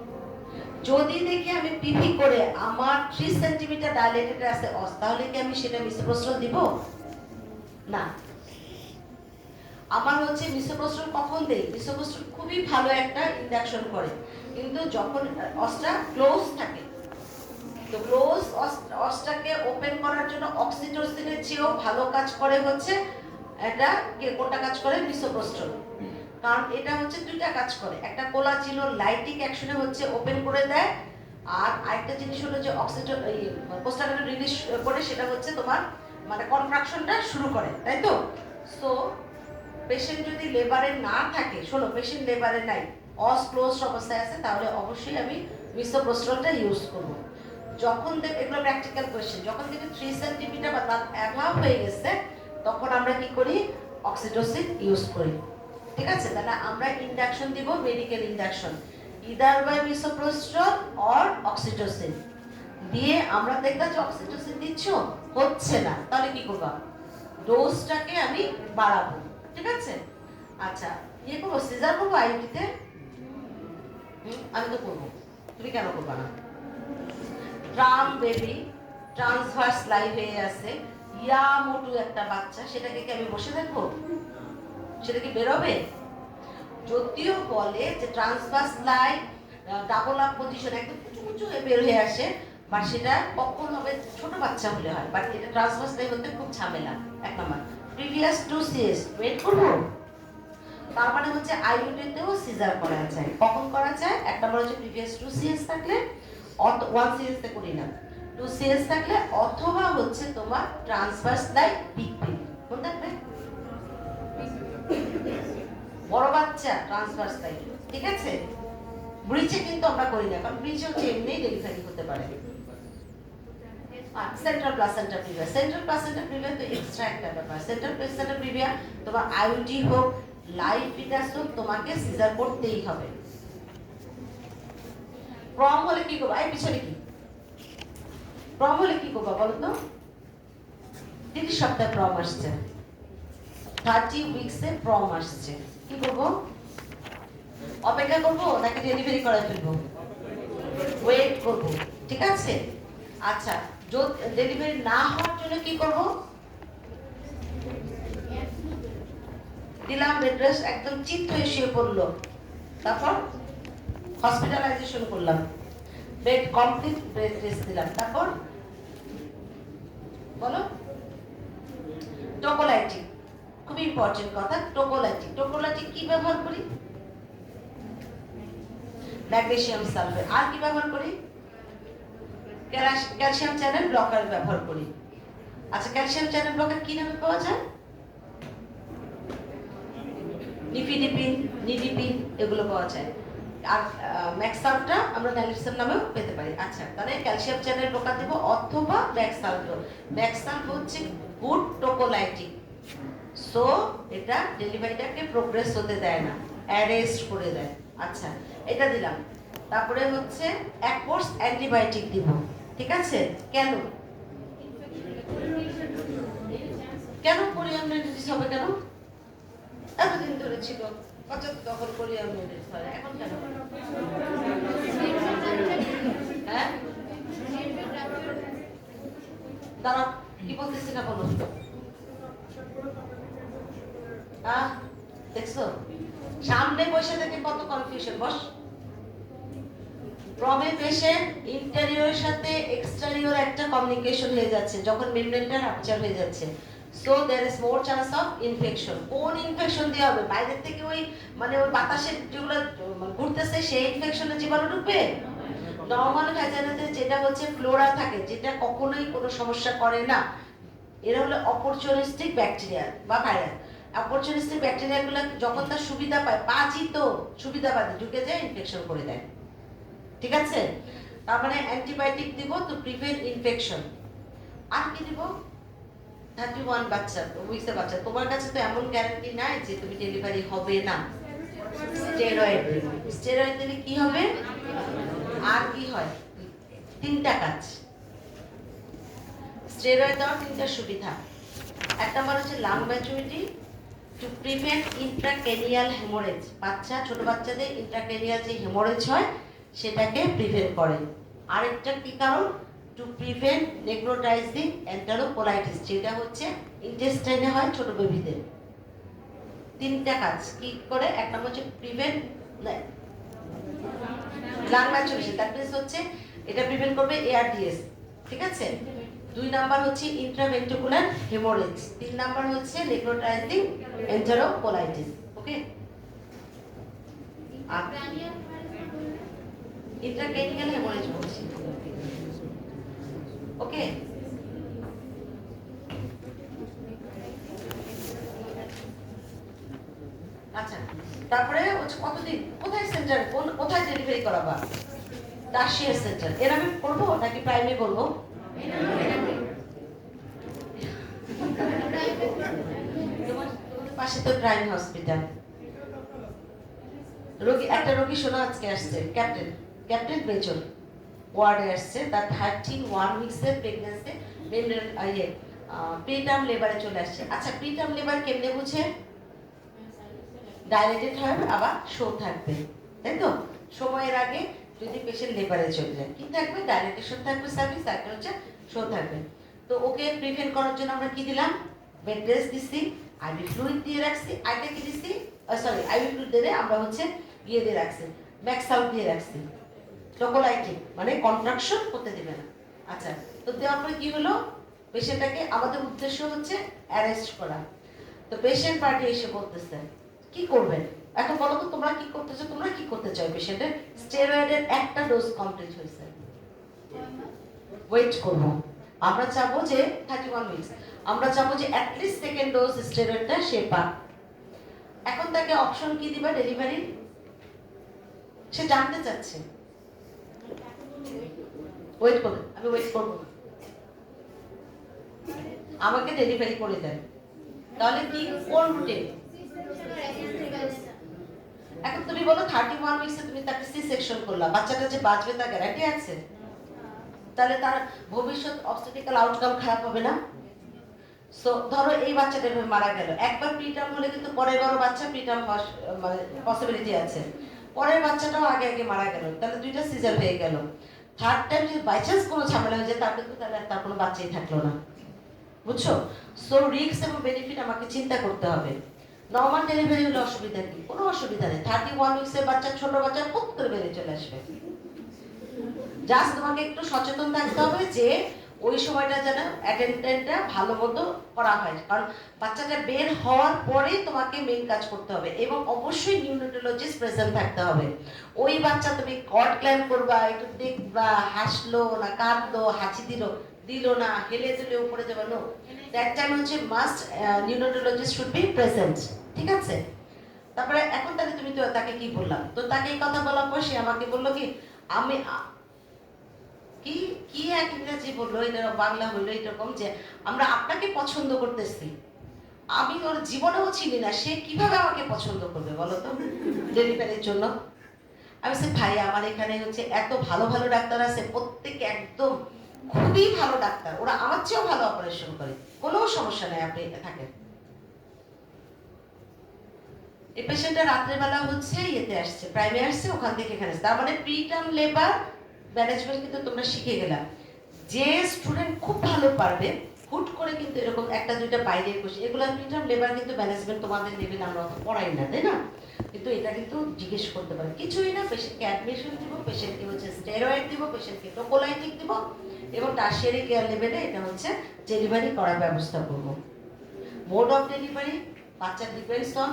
যদি দেখি আমি পিপি করে আমার 3 সেন্টিমিটার ডাইলেটেড আছে তাহলে কি আমি সেটা মিসোপ্রস্টল দিব? না। আমার হচ্ছে মিসোপ্রস্টল কখন দেই? মিসোপ্রস্টল খুবই ভালো একটা ইন্ডাকশন করে, কিন্তু যখন অস্টা ক্লোজ থাকে, তো ক্লোজ অস্টাকে ওপেন করার জন্য অক্সিটোসিনের চেয়েও ভালো কাজ করে হচ্ছে এটা কোনটা কাজ করে? মিসোপ্রস্টল। কারণ এটা হচ্ছে দুইটা কাজ করে, একটা কোলাজিনো লাইটিক অ্যাকশনে হচ্ছে ওপেন করে দেয়, আর আরেকটা জিনিস হলো যে অক্সিটো কোস্টাগেন রিলিজ করে সেটা হচ্ছে তোমার মানে কন্ট্রাকশনটা শুরু করে, তাই তো? সো পেশেন্ট যদি লেবারে না থাকে, শোনো পেশেন্ট লেবারে নাই, ক্লোজ অবস্থায় আছে, তাহলে অবশ্যই আমি মিসোপ্রস্টলটা ইউজ করব। যখন এগুলো প্র্যাকটিক্যাল কোয়েশ্চেন, যখন দেখি 3 সেন্টিমিটার বা তার অ্যাভাব হয়ে গেছে তখন আমরা কি করি? অক্সিটোসিন ইউজ করি। ঠিক আছে, তাহলে আমরা ইন্ডাকশন দিব, medical induction either by misoprostol or oxytocin দিয়ে। আমরা দেখলাম যে অক্সিটোসিন দিচ্ছ হচ্ছে না, তাহলে কি করবা? ডোজটাকে আমি বাড়াবো। ঠিক আছে, আচ্ছা ইয়ে করবো, সিজার করবো আইউটিতে? আমি তো করবো, তুমি কেন করবা না? ট্রাম বেবি ট্রান্সভার্স লাইভ হয়ে আছে, ইয়া মোটু একটা বাচ্চা, সেটাকে কি আমি বসে থাকবো? সেটা কি বেরোবে? যদিও বলে যে transverse live double up position একদম উঁচু উঁচু হয়ে বের হয়ে আসে, বাট সেটা কখন হবে? ছোট বাচ্চা হলে হয়, বাট এটা ট্রান্সভার্স লাইভ হতে খুব ঝামেলা। এক নম্বর প্রিভিয়াস 2 CS ওয়েট করবো। তার মানে হচ্ছে আইইউটিতেও সিজার করা যায়। কখন করা যায়? এক নম্বর হচ্ছে প্রিভিয়াস 2 CS থাকলে, 1 CS তে করি না, 2 CS থাকলে, অথবা হচ্ছে তোমার ট্রান্সভার্স লাইভ বিগ পিন। কোন থাকবে? বড় বাচ্চা ট্রান্সভার্স সাইড, ঠিক আছে? ব্রিজে কিন্তু আমরা করি না, কারণ ব্রিজে হচ্ছে এমনি ডেলিভারি হতে পারে। Central placenta previa, central placenta previa তো এক্সট্রা একটা ব্যাপার। সেন্ট্রাল প্লাসেন্টা প্রিভিয়া তোমার আইউডি হোক, লাইভ ফিটাস হোক, তোমাকে সিজার করতেই হবে। প্রম হলে কি করবো? এই পিছনে কি প্রম হলে কি করবো বলো তো? 30 সপ্তাহে প্রম আসছে, 30 উইকসে প্রম আসছে, কি করবো? অপেক্ষা করবো নাকি ডেলিভারি করে ফেলবো? ওয়েট করবো, ঠিক আছে? আচ্ছা, ডেলিভারি না হওয়ার জন্য কি করব? দিলাম বেড রেস্ট, একদম চিত হয়ে শুয়ে পড়লো, তারপর হসপিটালাইজেশন করলাম, বেড কমপ্লিট বেড রেস্ট দিলাম, তারপর বলো টোকোলাইটিক, খুব ইম্পর্টেন্ট কথা। টোকোলাইটিক, টোকোলাইটিক কি ব্যবহার করি? Magnesium sulphate. আর কি ব্যবহার করি? ক্যালসিয়াম চ্যানেল ব্লকার ব্যবহার করি। আচ্ছা, ক্যালসিয়াম চ্যানেল ব্লকার কি নামে পাওয়া যায়? নিফিডিপিন, নিডিপিন, এগুলো পাওয়া যায়। আর ম্যাক্সালটা আমরা ন্যালিসন নামেও পেতে পারি। আচ্ছা, তাহলে ক্যালসিয়াম চ্যানেল ব্লকার দেব অথবা ম্যাক্সালটো। ম্যাক্সালটো হচ্ছে গুড টোকোলাইটিক, সো এটা ডেলিভারিটাকে প্রোগ্রেস হতে দেয় না, অ্যারেস্ট করে দেয়। আচ্ছা, এটা দিলাম। তারপরে হচ্ছে এক কোর্স অ্যান্টিবায়োটিক দিব, ঠিক আছে? কেন কেন কোরিয়ামনেটিস হবে? কেন এতদিন ধরে ছিল, তখন কোরিয়ামনেটিস হয়, এখন কেন? হ্যাঁ, দাঁড়াও, কি বলতেছি না বলো। দেখছো সামনে বসে থেকে কত কনফিউশন। বস, প্রমে পেশেন্ট ইন্টেরিয়রের সাথে এক্সটেরিয়র একটা কমিউনিকেশন হয়ে যাচ্ছে যখন মেমব্রেনটা রাপচার হয়ে যাচ্ছে, so there is more chance of infection. কোন ইনফেকশন দেওয়া হবে? বাইরে থেকে ওই মানে ওই বাতাসের যেগুলো ঘুরতেছে সেই ইনফেকশনে জীবাণু ঢুকবে? নরমাল ভ্যাজানাতে যেটা হচ্ছে ফ্লোরা থাকে, যেটা কখনোই কোনো সমস্যা করে না, এরা হলো অপরচুনিস্টিক ব্যাকটেরিয়া বা ভাইরাস। অপরচুনিস্টিক ব্যাকটেরিয়াগুলো যখন তার সুবিধা পায়, পাঁচই তো সুবিধা পায়, ঢুকে যায়, ইনফেকশন করে দেয়, ঠিক আছে? তার মানে অ্যান্টিবায়োটিক দিব টু প্রিভেন্ট ইনফেকশন। আর কি দিব? 31 বাচ্চা, উইকসের বাচ্চা, তোমার কাছে তো এমন গ্যারান্টি নাই যে তুমি ডেলিভারি হবে না। স্টেরয়েড, স্টেরয়েড দিলে কি হবে? আর কি হয়? তিনটা কাজ। স্টেরয়েড দেওয়ার তিনটা সুবিধা। এক নম্বর হচ্ছে lung maturity, to prevent intracranial haemorrhage. বাচ্চা, ছোট বাচ্চাদের ইন্ট্রাক্রেনিয়াল যে হেমোরেজ হয় সেটাকে প্রিভেন্ট করে। আরেকটা কি কারণ? টু প্রিভেন্ট নেক্রোটাইজিং এন্টারোকোলাইটিস, যেটা হচ্ছে ইন্টেস্টাইনে হয় ছোট বেবিদের। তিনটা কাজ কি করে? এক নম্বর হচ্ছে prevent lung maturation, that means হচ্ছে এটা প্রিভেন্ট করবে এআরডিএস, ঠিক আছে? 2 নাম্বার হচ্ছে ইন্ট্রাভেন্ট্রিকুলার হেমোরেজ, 3 নাম্বার হচ্ছে নেক্রোটাইজিং এন্টারোকোলাইটিস। ওকে, আর ইন্ট্রাক্রেনিয়াল হেমোরেজ বলছি। ওকে, আচ্ছা, তারপরে হচ্ছে কতদিন, কোথায় সেন্টার, কোথায় ডেলিভারি করাবা? Tertiary centre. এর আমি করবো নাকি প্রাইমারি বলবো? তোমার পাশে তো প্রাইম হসপিটাল। রোগী, একটা রোগী শোনা আজকে আসছে, ক্যাপ্টেন, ক্যাপ্টেন মেজর ওয়ার্ডে আসছে, তার 31 উইকসের প্রেগন্যান্সি, প্রিটার্ম লেবারে চলে আসছে। আচ্ছা, প্রিটার্ম লেবার কেমনে বুঝে? ডাইলেটেড হবে, আবার শো থাকবে, তাই তো? সময়ের আগে যদি পেশেন্ট লেবারে চলে যায়, কি থাকবে? ডাইলেটেশন থাকবে, সার্ভিস, একটা হচ্ছে শো থাকবে। তো ওকে প্রিভেন্ট করার জন্য আমরা কি দিলাম? বেড রেস্ট দিছি, আইভি ফ্লুইড দিয়ে রাখছি, আইটা কি দিছি, সরি আইভি ফ্লুইড দিয়ে আমরা হচ্ছে ইয়ে দিয়ে রাখছি, ম্যাক্সাউট দিয়ে রাখছি, টোকোলাইটিক, মানে কন্ট্রাকশন করতে দেবে না। আচ্ছা, তো দেওয়ার পরে কি হলো? পেশেন্টটাকে, আমাদের উদ্দেশ্য হচ্ছে অ্যারেস্ট করা। তো পেশেন্ট পার্টি এসে বলতেছে কি করবেন এখন? বলো তো তোমরা কি করতেছো, তোমরা কি করতে চাও? পেশেন্টের স্টেরয়েডের একটা ডোজ কমপ্লিট হয়েছে, ওয়েট করবো। আমরা চাবো যে 31 উইকস, আমরা চাবো যে অ্যাটলিস্ট সেকেন্ড ডোজ স্টেরয়েডটা সে পাক। এখন তাকে অপশন কি দিবা ডেলিভারি? সে জানতে চাচ্ছে। ওয়েট করবে, আমি ওয়েট করবো না, আমাকে ডেলিভারি করে দেন। তাহলে কি কোন রুটে? এখন তুমি বলো 31 উইকসে তুমি তাকে সি সেকশন করলা, বাচ্চাটা যে বাঁচবে তার গ্যারান্টি আছে? তাহলে তার ভবিষ্যৎ অবস্টেটিক্যাল আউটকাম খারাপ হবে না? সো ধরো এই বাচ্চাটা মারা গেল, একবার প্রিটার্ম হলে কিন্তু পরের বারো বাচ্চা প্রিটার্ম হওয়ার মানে পসিবিলিটি আছে। পরের বাচ্চাটাও আগে আগে মারা গেল, তাহলে দুইটা সিজার হয়ে গেল। থার্ড টাইম যদি বাই চান্স কোনো ঝামেলা হয়ে যায় তার কিন্তু তাহলে তার কোনো বাচ্চাই থাকলো না। বুঝছো? সো রিস্ক এবং বেনিফিট আমাকে চিন্তা করতে হবে। নর্মাল ডেলিভারি হলে অসুবিধা কি? কোনো অসুবিধা নেই। 31 উইকসের বাচ্চা, ছোট বাচ্চা পুত করে বেড়ে চলে আসবে। জাস্ট তোমাকে একটু সচেতন থাকতে হবে যে ওই সময়টা যেন অ্যাটেন্ডেন্টটা ভালো মতো করা হয়, কারণ বাচ্চাটা বের হওয়ার পরেই তোমাকে মেইন কাজ করতে হবে এবং অবশ্যই নিউরোলজিস্ট প্রেজেন্ট থাকতে হবে। ওই বাচ্চা তুমি কট ক্ল্যাম করবা, একটু দেখবা, হাসলো না কাঁদলো, হাঁচি দিল না, হেলে দুলে উপরে যাবে, নো, দ্যাট টাইম হচ্ছে must neurologist should be present. ঠিক আছে? তারপরে এখন তাহলে তুমি তো তাকে কি বললাম, তো তাকে এই কথা বলার পর সে আমাকে বললো কি আমি কি কি এক ইংরেজি বললো, এটা বাংলা হইলো এরকম যে আমরা আপনাকে পছন্দ করতেছি। আমি ওর জীবনেও চিনি না, সে কিভাবে আমাকে পছন্দ করবে বলো তো ডেলিভারির জন্য? আমি বলছি ভাই আমার এখানে হচ্ছে এত ভালো ভালো ডাক্তার আছে, প্রত্যেকে একদম খুবই ভালো ডাক্তার, ওরা আমার চেয়েও ভালো অপারেশন করে, কোনো সমস্যা নেই, আপনি থাকেন। এই পেশেন্টটা রাত্রেবেলা হচ্ছে ইয়েতে আসছে, প্রাইমে আসছে, ওখান থেকে এখানে আসছে, তার মানে প্রিটার্ম লেবার ম্যানেজমেন্ট কিন্তু তোমরা শিখে গেলাম। যে স্টুডেন্ট খুব ভালো পারবে, হুট করে কিন্তু এরকম একটা দুইটা বাইরে বসে, এগুলো প্রিটার্ম লেবার কিন্তু ম্যানেজমেন্ট তোমাদের নেবে না, আমরা অত পড়াই না, তাই না? কিন্তু এটা কিন্তু জিজ্ঞেস করতে পারে, কিছুই না, পেশেন্টকে অ্যাডমিশন দিব, পেশেন্টকে হচ্ছে স্টেরয়েড দিব, পেশেন্টকে টোকোলাইটিক দিব এবং টারশিয়ারি কেয়ার লেভেলে এটা হচ্ছে ডেলিভারি করার ব্যবস্থা করব। মোড অফ ডেলিভারি বাচ্চা ডিপেন্ডস অন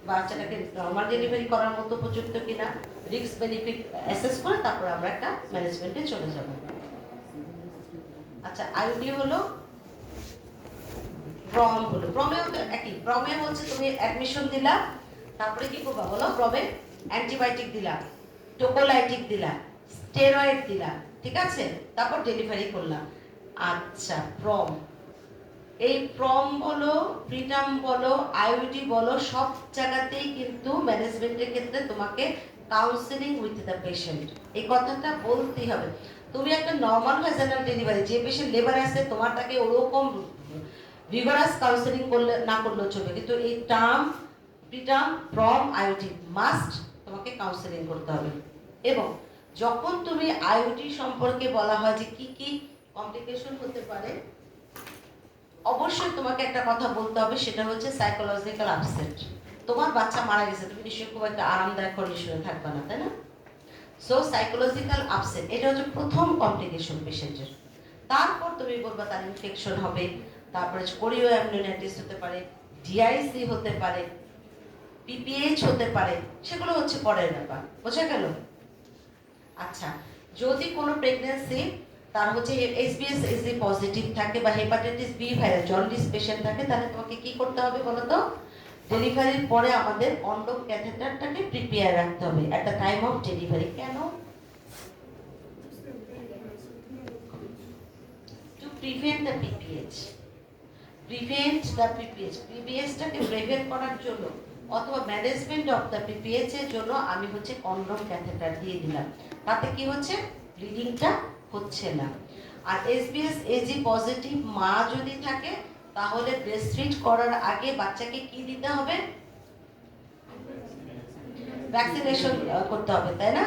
বাচ্চাটাকে নর্মাল ডেলিভারি করার মতো উপযুক্ত কিনা, রিস্ক বেনিফিট অ্যাসেস করে তারপর আমরা একটা ম্যানেজমেন্টে চলে যাব। আচ্ছা, আইওডি হলো, প্রম হলো, প্রমেও তো একই। প্রমে হচ্ছে তুমি অ্যাডমিশন দিলা, তারপরে কি করবা বলো? প্রমে অ্যান্টিবায়োটিক দিলা, টোকোলাইটিক দিলা, স্টেরয়েড দিলা, ঠিক আছে, তারপর ডেলিভারি করলাম। আচ্ছা, প্রম, এই প্রম বলো, প্রিটার্ম বলো, আইওডি বলো, সব জায়গাতেই কিন্তু ম্যানেজমেন্টের ক্ষেত্রে তোমাকে কাউন্সেলিং উইথ দ্য পেশেন্ট, এই কথাটা বলতেই হবে। তুমি একটা নর্মাল ভেজানাল ডেলিভারি, যে পেশেন্ট লেবার আছে তোমার, তাকে ওরকম ভিগরাস কাউন্সেলিং করলে না করলেও চলবে, কিন্তু এই টার্ম প্রিটার্ম প্রম আইওডি মাস্ট তোমাকে কাউন্সেলিং করতে হবে। এবং যখন তুমি আইওডি সম্পর্কে বলা হয় যে কি কি কমপ্লিকেশন হতে পারে, অবশ্যই তোমাকে একটা কথা বলতে হবে, সেটা হচ্ছে সাইকোলজিক্যাল আপসেট। তোমার বাচ্চা মারা গেছে, তুমি নিশ্চয়ই খুব একটা আরামদায়ক কন্ডিশনে থাকবে না, তাই না? সো সাইকোলজিক্যাল আপসেট এটা হচ্ছে প্রথম কমপ্লিকেশন পেশেন্টের। তারপর তুমি বলবা তার ইনফেকশন হবে, তারপরে কোরিও অ্যামনিওনাইটিস হতে পারে, ডিআইসি হতে পারে, পিপিএইচ হতে পারে, সেগুলো হচ্ছে পরের ব্যাপার। বোঝা গেল? আচ্ছা, যদি কোনো প্রেগন্যান্সি তার হচ্ছে এইচবিএস এসি পজিটিভ থাকে বা hepatitis B virus jaundice patient থাকে, তাহলে তোমাকে কি করতে হবে বলো তো? ডেলিভারির পরে আমাদের কন্ডোম ক্যাথেটারটাকে প্রিপেয়ার রাখতে হবে at the time of delivery. কেন? To prevent the PPH, prevent the PPH, পিপিএইচটাকে প্রিভেন্ট করার জন্য অথবা ম্যানেজমেন্ট অফ দ্য পিপিএইচ এর জন্য আমি হচ্ছে কন্ডোম ক্যাথেটার দিয়ে দিলাম, তাতে কি হচ্ছে? ব্লিডিংটা হচ্ছে না। আর এসবিএস এজি পজিটিভ মা যদি থাকে, তাহলে ব্রেস্টফিড করার আগে বাচ্চাকে কি দিতে হবে? ভ্যাকসিনেশন করতে হবে, তাই না?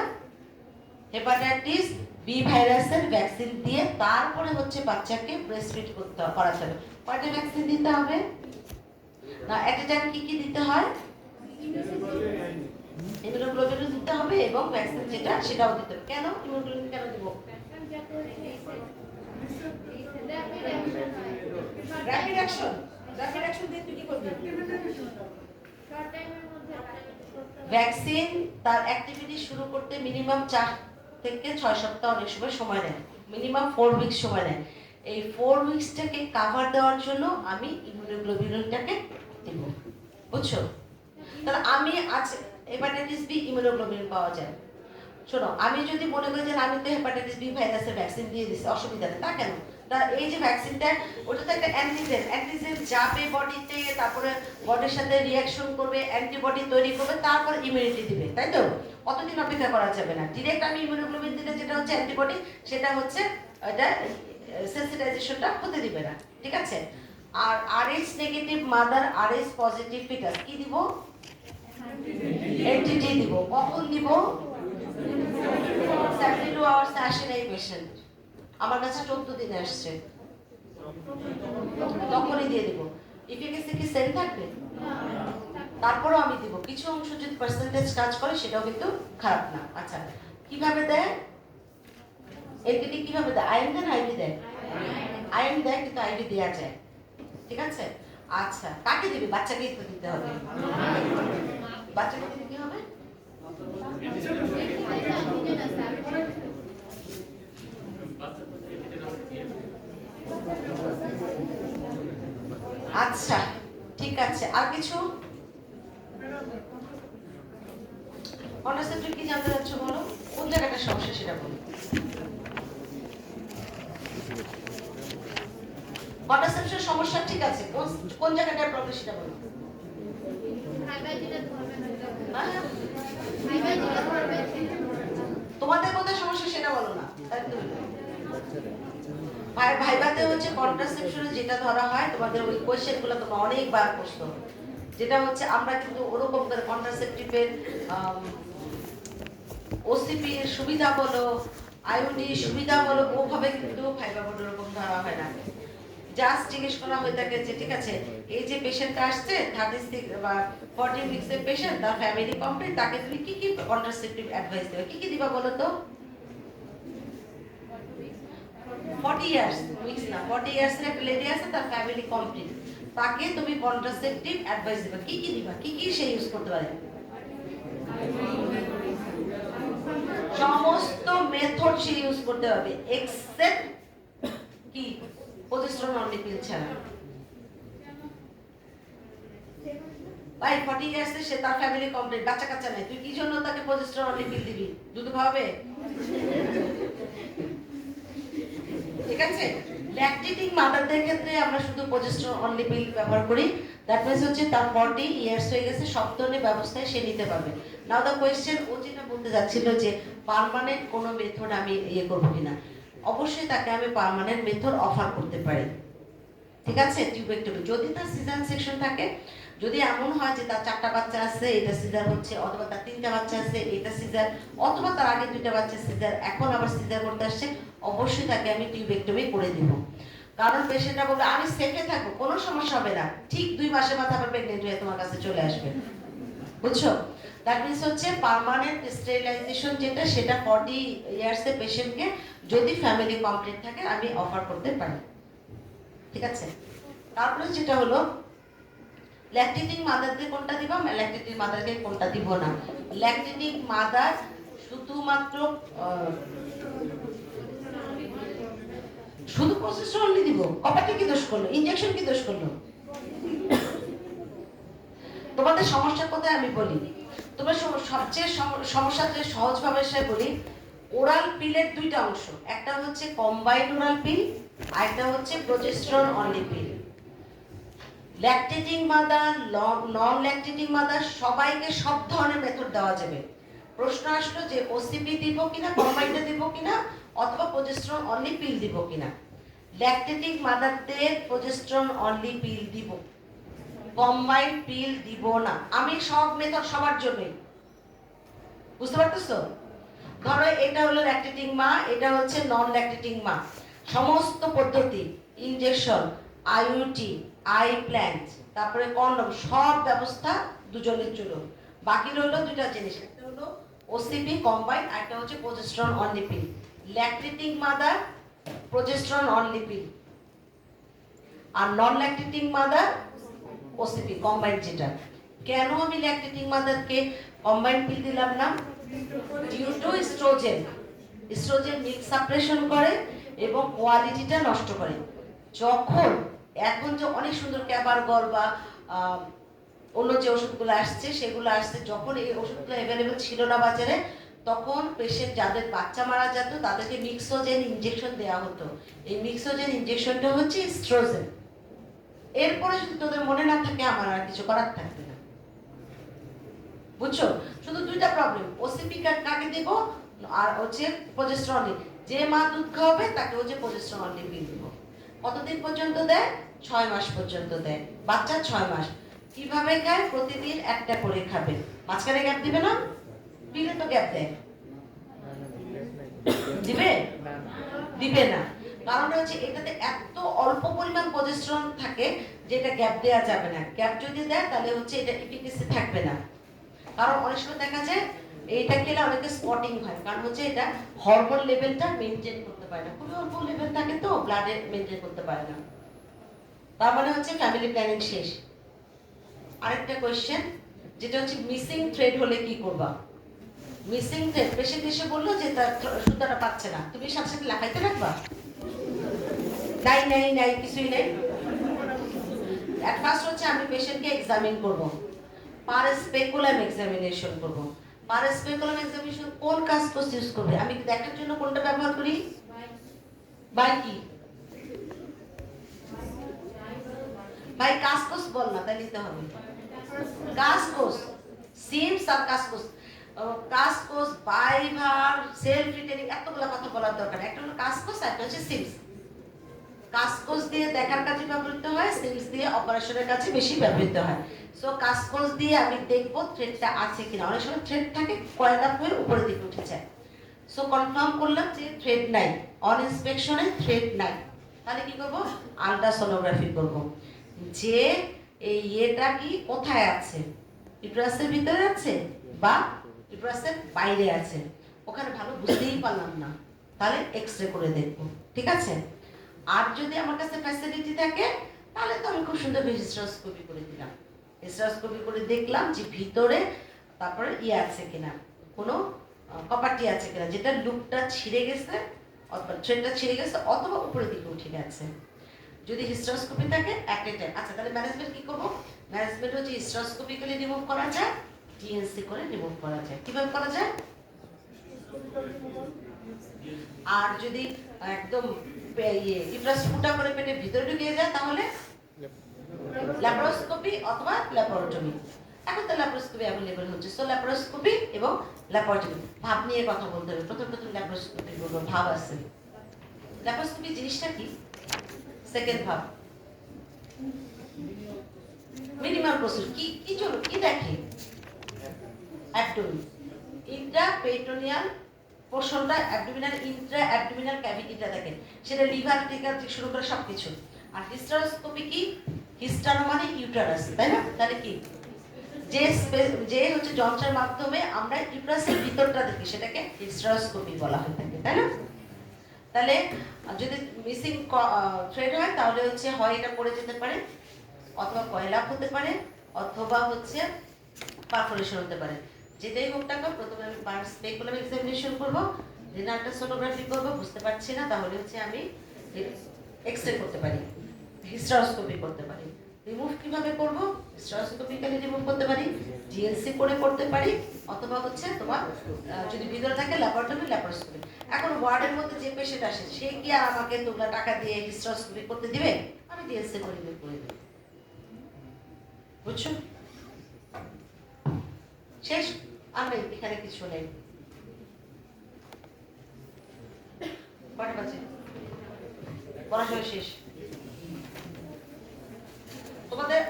হেপাটাইটিস বি ভাইরাসের ভ্যাকসিন দিয়ে তারপরে হচ্ছে বাচ্চাকে ব্রেস্টফিড করাতে হবে। কয়টা ভ্যাকসিন দিতে হবে? না, এট এ টাইম কি কি দিতে হয়? ইমিউনোগ্লোবিন দিতে হবে এবং ভ্যাকসিন যেটা সেটাও দিতে হবে। কেন ইমিউনোগ্লোবিন কেন দিব? র‍্যাপিড অ্যাকশন, র‍্যাপিড অ্যাকশন দিয়ে তুই কি করবি? ভ্যাকসিন তার অ্যাক্টিভিটি শুরু করতে মিনিমাম 4 থেকে 6 সপ্তাহ অনেক সময় সময় নেয়, মিনিমাম 4 উইকস সময় নেয়। এই 4 উইকসটাকে কভার দেওয়ার জন্য আমি ইমিউনোগ্লোবিনটাকে দেব। বুঝছো? তাহলে আমি আছে হেপাটাইটিস বি ইমিউনোগ্লোবিন পাওয়া যায়। শোনো, আমি যদি মনে করি যে আমি তো হেপাটাইটিস বি ভাইরাসের ভ্যাকসিন দিয়ে দিচ্ছি, অসুবিধা নেই, তা কেন? এই যে ভ্যাকসিনটা, ওটা তো একটা অ্যান্টিজেন, অ্যান্টিজেন যাবে বডিতে, তারপরে বডির সাথে রিয়াকশন করবে, অ্যান্টিবডি তৈরি করবে, তারপর ইমিউনিটি দিবে, তাই তো? কতদিন অপেক্ষা করা যাবে না। ডিরেক্ট আমি ইমিউনোগ্লোবিন দিলে যেটা হচ্ছে অ্যান্টিবডি, সেটা হচ্ছে এটা সেন্সিটাইজেশনটা হতে দিবে না, ঠিক আছে? আর Rh negative mother, Rh positive foetus কি দিব? এনটিটি দিব। কখন দিব? 72 আওয়ার্স আসে না এই পেশেন্ট, আমার কাছে 14 দিনে আসছে, তখনই দিয়ে দিব। ইফিকাসি কি সেম থাকবে? তারপরেও আমি দিব। কিছু অংশ যদি পার্সেন্টেজ কাজ করে সেটাও কিন্তু খারাপ না। আচ্ছা, কিভাবে দেয়? এনটিটি কিভাবে দেয়? আইএম দেয় না আইভি দেয়? আইএম দেয়, কিন্তু আইভি দেওয়া যায়, ঠিক আছে? আচ্ছা, কাকে দিবে? বাচ্চাকেই তো দিতে হবে। বাচ্চাকে দিলে কি হবে? আচ্ছা, ঠিক আছে। আর কিছু কন্ট্রাসেপ্টিভ কি জানতে চাচ্ছ বলো? কোন জায়গাটা সমস্যা সেটা বলো। কন্ট্রাসেপশন সমস্যা, ঠিক আছে, কোন জায়গাটায় প্রবলেম সেটা বলো। তোমাদের কোথায় সমস্যা সেটা বলো না। ভাইভাতে হচ্ছে কন্ট্রাসেপশনে যেটা ধরা হয়, তোমাদের ওই কোশ্চেনগুলো তোমরা অনেকবার করছো, যেটা হচ্ছে আমরা কিন্তু ওরকম করে কন্ট্রাসেপটিভের ওসিপি এর সুবিধা বলো, আইওডি সুবিধা বলো, ওভাবে কিন্তু ভাইভা বোর্ড ওরকম ধরা হয় না। জাস্ট জিজ্ঞেস করা হয়ে থাকে যে ঠিক আছে, এই যে পেশেন্টটা আসছে 36 বা 40 উইকসের পেশেন্ট, তার ফ্যামিলি কমপ্লিট, তাকে তুমি কি কি কন্ট্রাসেপটিভ অ্যাডভাইস দেবে? কি কি দিবা বলো তো? 40 ইয়ার্স উইকস না, 40 ইয়ার্স এর একটা লেডি আছে, তার ফ্যামিলি কমপ্লিট, তাকে তুমি কন্ট্রাসেপটিভ অ্যাডভাইস দিবা, কি কি দিবা? কি কি সে ইউজ করতে পারে? সমস্ত মেথড সে ইউজ করতে পারবে এক্সেপ্ট কি? প্রজেস্টেরন অনলি পিল ছাড়া। ভাই 40 ইয়ার্স সে, তার ফ্যামিলি কমপ্লিট, বাচ্চা কাচ্চা নেই, তুই কি জন্য তাকে প্রজেস্টেরন অনলি পিল দিবি? দুধ খাওয়াবে? ঠিক আছে? ল্যাকটেটিং মাদারদের ক্ষেত্রে আমরা শুধু প্রজেস্টেরন অনলি পিল ব্যবহার করি। দ্যাট মিন্স হচ্ছে তার 40 ইয়ার্স হয়ে গেছে, সব ধরনের ব্যবস্থায় সে নিতে পারবে। নাও দ্য কোয়েশ্চেন, ও যেটা বলতে যাচ্ছিল যে পার্মানেন্ট কোনো মেথড আমি ইয়ে করবো কিনা, অবশ্যই তাকে আমি পার্মানেন্ট মেথড অফার করতে পারি, ঠিক আছে? টিউবেক্টমি যদি তার সিজার সেকশন থাকে, যদি এমন হয় যে তার 4টা বাচ্চা আছে, এটা সিজার হচ্ছে, অথবা তার 3টা বাচ্চা আছে, এটা সিজার, অথবা তার আগে 2টা বাচ্চা সিজার, এখন আবার সিজার করতে আসছে, অবশ্যই তাকে আমি টিউবেক্টমি করে দিব। কারণ পেশেন্টটা বলবে আমি সেফে থাকবো, কোনো সমস্যা হবে না, ঠিক 2 মাসের মাথা আবার প্রেগনেন্ট হয়ে তোমার কাছে চলে আসবে, বুঝছো? দ্যাট মিন্স হচ্ছে পার্মানেন্ট স্টেরিলাইজেশন যেটা, সেটা 40 ইয়ার্স এর পেশেন্টকে যদি ফ্যামিলি কমপ্লিট থাকে আমি অফার করতে পারি, ঠিক আছে? তারপরে যেটা হলো ল্যাকটেটিং মাদারদের কোনটা দিবা, ল্যাকটেটিং মাদারকে কোনটা দিব না। ল্যাকটেটিং মাদার শুধুমাত্র শুধু প্রসেসর অনলি দিব। কপারটি কি দোষ করলো? ইনজেকশন কি দোষ করলো? তোমাদের সমস্যা কোথায় আমি বলি। তোমার সবচেয়ে সমস্যা যে সহজভাবে সে বলি, ওরাল পিলের 2টা অংশ, একটা হচ্ছে কম্বাইন্ড ওরাল পিল, আর একটা হচ্ছে progesterone only pill. Lactating mother, নন ল্যাকটেটিং মাদার সবাইকে সব ধরনের মেথড দেওয়া যাবে। প্রশ্ন আসলো যে ওসিপি দিব কিনা, কম্বাইন্ডে দিব কিনা, অথবা প্রজেস্টেরন অনলি পিল দিব কিনা। ল্যাকটেটিং মাদারদের প্রজেস্টেরন অনলি পিল দিব, কম্বাইন্ড পিল দিব না। আমি সব মেথড সবার জন্যই, বুঝতে পারতেছো? ধরো এটা হলো ল্যাকটেটিং মা, এটা হচ্ছে নন ল্যাকটেটিং মা, সমস্ত পদ্ধতি, ইনজেকশন, আইইউটি, আই প্ল্যান্ট, তারপরে কন্ডম, সব ব্যবস্থা দুজনের জন্য। বাকি রইলো 2টা জিনিস, একটা হলো ওসিপি কম্বাইন্ড, আর একটা হচ্ছে progesterone only pill. Lactating mother progesterone only pill, আর non lactating mother OCP combined যেটা। কেন আমি ল্যাকটেটিং মাদারকে কম্বাইন্ড পিল দিলাম না? Due to oestrogen. Oestrogen milk suppression করে এবং কোয়ালিটিটা নষ্ট করে। যখন এখন যে অনেক সুন্দর ক্যাবার গল বা অন্য যে ওষুধগুলো আসছে সেগুলো আসছে, যখন এই ওষুধগুলো অ্যাভেলেবেল ছিল না বাজারে, তখন পেশেন্ট যাদের বাচ্চা মারা যেত তাদেরকে মিক্সোজেন ইনজেকশন দেওয়া হতো। এই মিক্সোজেন ইনজেকশনটা হচ্ছে স্ট্রোজেন। এরপরে যদি তোদের মনে না থাকে, আমার আর কিছু করার থাকবে না, বুঝছো? শুধু দুইটা প্রবলেম, ওসিপি কাকে দিব আর হচ্ছে প্রজেস্টেরন। যে মা দুধ খাওয়াবে তাকে হচ্ছে প্রজেস্টেরন পিল দিব। কতদিন পর্যন্ত দেয়? 6 মাস পর্যন্ত দেয়, বাচ্চা 6 মাস। কিভাবে খায়? প্রতিদিন একটা করে খাবে। মাঝখানে গ্যাপ দিবে না? দিলে তো গ্যাপ দেয়, দিবে? দিবে না। কারণটা হচ্ছে এটাতে এত অল্প পরিমাণ প্রজেস্টেরন থাকে যেটা গ্যাপ দেওয়া যাবে না। গ্যাপ যদি দেয় তাহলে হচ্ছে এটা এফিকেসি থাকবে না। কারণ অনেক সময় দেখা যায় এইটা খেলে অনেকে স্পটিং হয়, কারণ হচ্ছে এটা হরমোন লেভেলটা মেনটেন করতে পারে না, খুবই অল্প লেভেল থাকে তো ব্লাডে মেনটেন করতে পারে না। তার মানে হচ্ছে ফ্যামিলি প্ল্যানিং শেষ। আরেকটা কোয়েশ্চেন, যেটা হচ্ছে মিসিং থ্রেড হলে কি করবা? মিসিং থ্রেড, পেশেন্ট এসে বললো যে তার সুতাটা পাচ্ছে না, তুমি সাথে সাথে লাগাইতে রাখবা? নাই নাই নাই, কিছুই নাই। এট ফার্স্ট হচ্ছে আমি পেশেন্টকে এক্সামিন করব, পার স্পেকুলাম এক্সামিনেশন করব। পার স্পেকুলাম এক্সামিনেশন কোন কাস্কস ইউজ করবে আমি দেখার জন্য কোনটা ব্যবহার করি? বাই কি? ভাই কাস্কস বল না, তাই নিতে হবে। কাস্কস, সিমস আর কাস্কস। কাস্কস, বাইভার, সেলফ রিটেনিং, এতগুলো কথা বলার দরকার। একটা হলো কাস্কস, একটা হচ্ছে সিমস। কাস্কস দিয়ে দেখার কাজে ব্যবহৃত হয়, সিমস দিয়ে অপারেশনের কাজে বেশি ব্যবহৃত হয়। সো কাস্কস দিয়ে আমি দেখবো থ্রেডটা আছে কিনা। অনেক সময় থ্রেড থাকে কয়লা হয়ে উপরের দিকে উঠে যায়। সো কনফার্ম করলাম যে থ্রেড নাই, অন ইন্সপেকশনে থ্রেড নাই, তাহলে কি করব? আল্ট্রাসোনোগ্রাফি করব, যে এই ইয়েটা কি কোথায় আছে, ইউটেরাসের ভিতরে আছে বা ইউটেরাসের বাইরে আছে। ওখানে ভালো বুঝতেই পারলাম না, তাহলে এক্সরে করে দেখব, ঠিক আছে? আর যদি আমার কাছে ফ্যাসিলিটি থাকে তাহলে তো আমি খুব সুন্দর হিস্টেরোস্কোপি করে দিলাম। হিস্টেরোস্কোপি করে দেখলাম যে ভিতরে তারপরে ইয়ে আছে কিনা, কোনো কপাটি আছে কিনা, যেটা লুপটা ছিঁড়ে গেছে অথবা থ্রেডটা ছিঁড়ে গেছে অথবা উপরের দিকে উঠে গেছে। যদি হিস্টেরোস্কোপি থাকে একটা টাইম। আচ্ছা, তাহলে ম্যানেজমেন্ট কি করবো? ম্যানেজমেন্ট হচ্ছে হিস্টেরোস্কোপিক্যালি রিমুভ করা যায়, টিএনসি করে রিমুভ করা যায়। কিভাবে করা যায়? আর যদি একদম ইউটেরাস ফুটা করে পেটের ভিতরে ঢুকে যায় তাহলে ল্যাপারোস্কোপি অথবা ল্যাপারোটমি। এখন তো ল্যাপারোস্কোপি অ্যাভেলেবল হচ্ছে, সো ল্যাপারোস্কোপি এবং ল্যাপারোটমি। ভাব নিয়ে কথা বলতে হবে। প্রথম ল্যাপারোস্কোপি বলবো, ভাব আছে। ল্যাপারোস্কোপি জিনিসটা কি? সেকেন্ড ভাব, মিনিমাম প্রসেস। কি কি জন্য কি দেখে? অ্যাবডোমিন, ইন্ট্রাপেরিটোনিয়াল পোর্শনটা, অ্যাবডোমিনাল ইন্ট্রা অ্যাবডোমিনাল ক্যাভিটিটা দেখেন, সেটা লিভার থেকে শুরু করে সবকিছু। আর হিস্টেরোস্কোপি কি? হিস্টানো মানে ইউটেরাস, তাই না? তাহলে কি যে হচ্ছে যন্ত্রের মাধ্যমে আমরা ইউটেরাসের ভিতরটা দেখি সেটাকে হিস্টেরোস্কোপি বলা হয়ে থাকে, তাই না? তাহলে যদি মিসিং থ্রেড হয় তাহলে হচ্ছে হয় এটা পড়ে যেতে পারে, অথবা কয়লাপ হতে পারে, অথবা হচ্ছে পারফোরেশন হতে পারে। যেটাই হোক না কেন, প্রথমে আমি স্পেকুলাম এক্সামিনেশন করবো, দেন আল্ট্রাসোনোগ্রাফি করবো। বুঝতে পারছি না তাহলে হচ্ছে আমি এক্সরে করতে পারি, হিস্টেরোস্কোপি করতে পারি। রিমুভ কিভাবে করব? হিস্টেরোস্কোপিক্যালি রিমুভ করতে পারি, জিএলসি করে করতে পারি, অথবা হচ্ছে তোমার যদি ভিতরে থাকে ল্যাপারোটমি, ল্যাপারোস্কোপি। এখন ওয়ার্ডের মধ্যে যে পেশেন্ট আসে সে কি আর আমাকে তোমরা টাকা দিয়ে হিস্টেরোস্কোপি করতে দিবে? আমি জিএলসি করে দেব। বুঝছো? শেষ, আর নেই এখানে কিছু নেই। কটা বাজে? পড়াশোনা শেষ। তোমাদের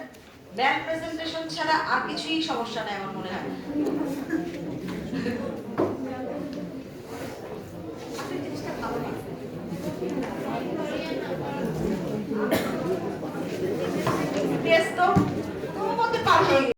ব্যান্ড প্রেজেন্টেশন ছাড়া আর কিছুই সমস্যা নেই আমার মনে হয়। জিনিসটা ভালো না টেস্ট তো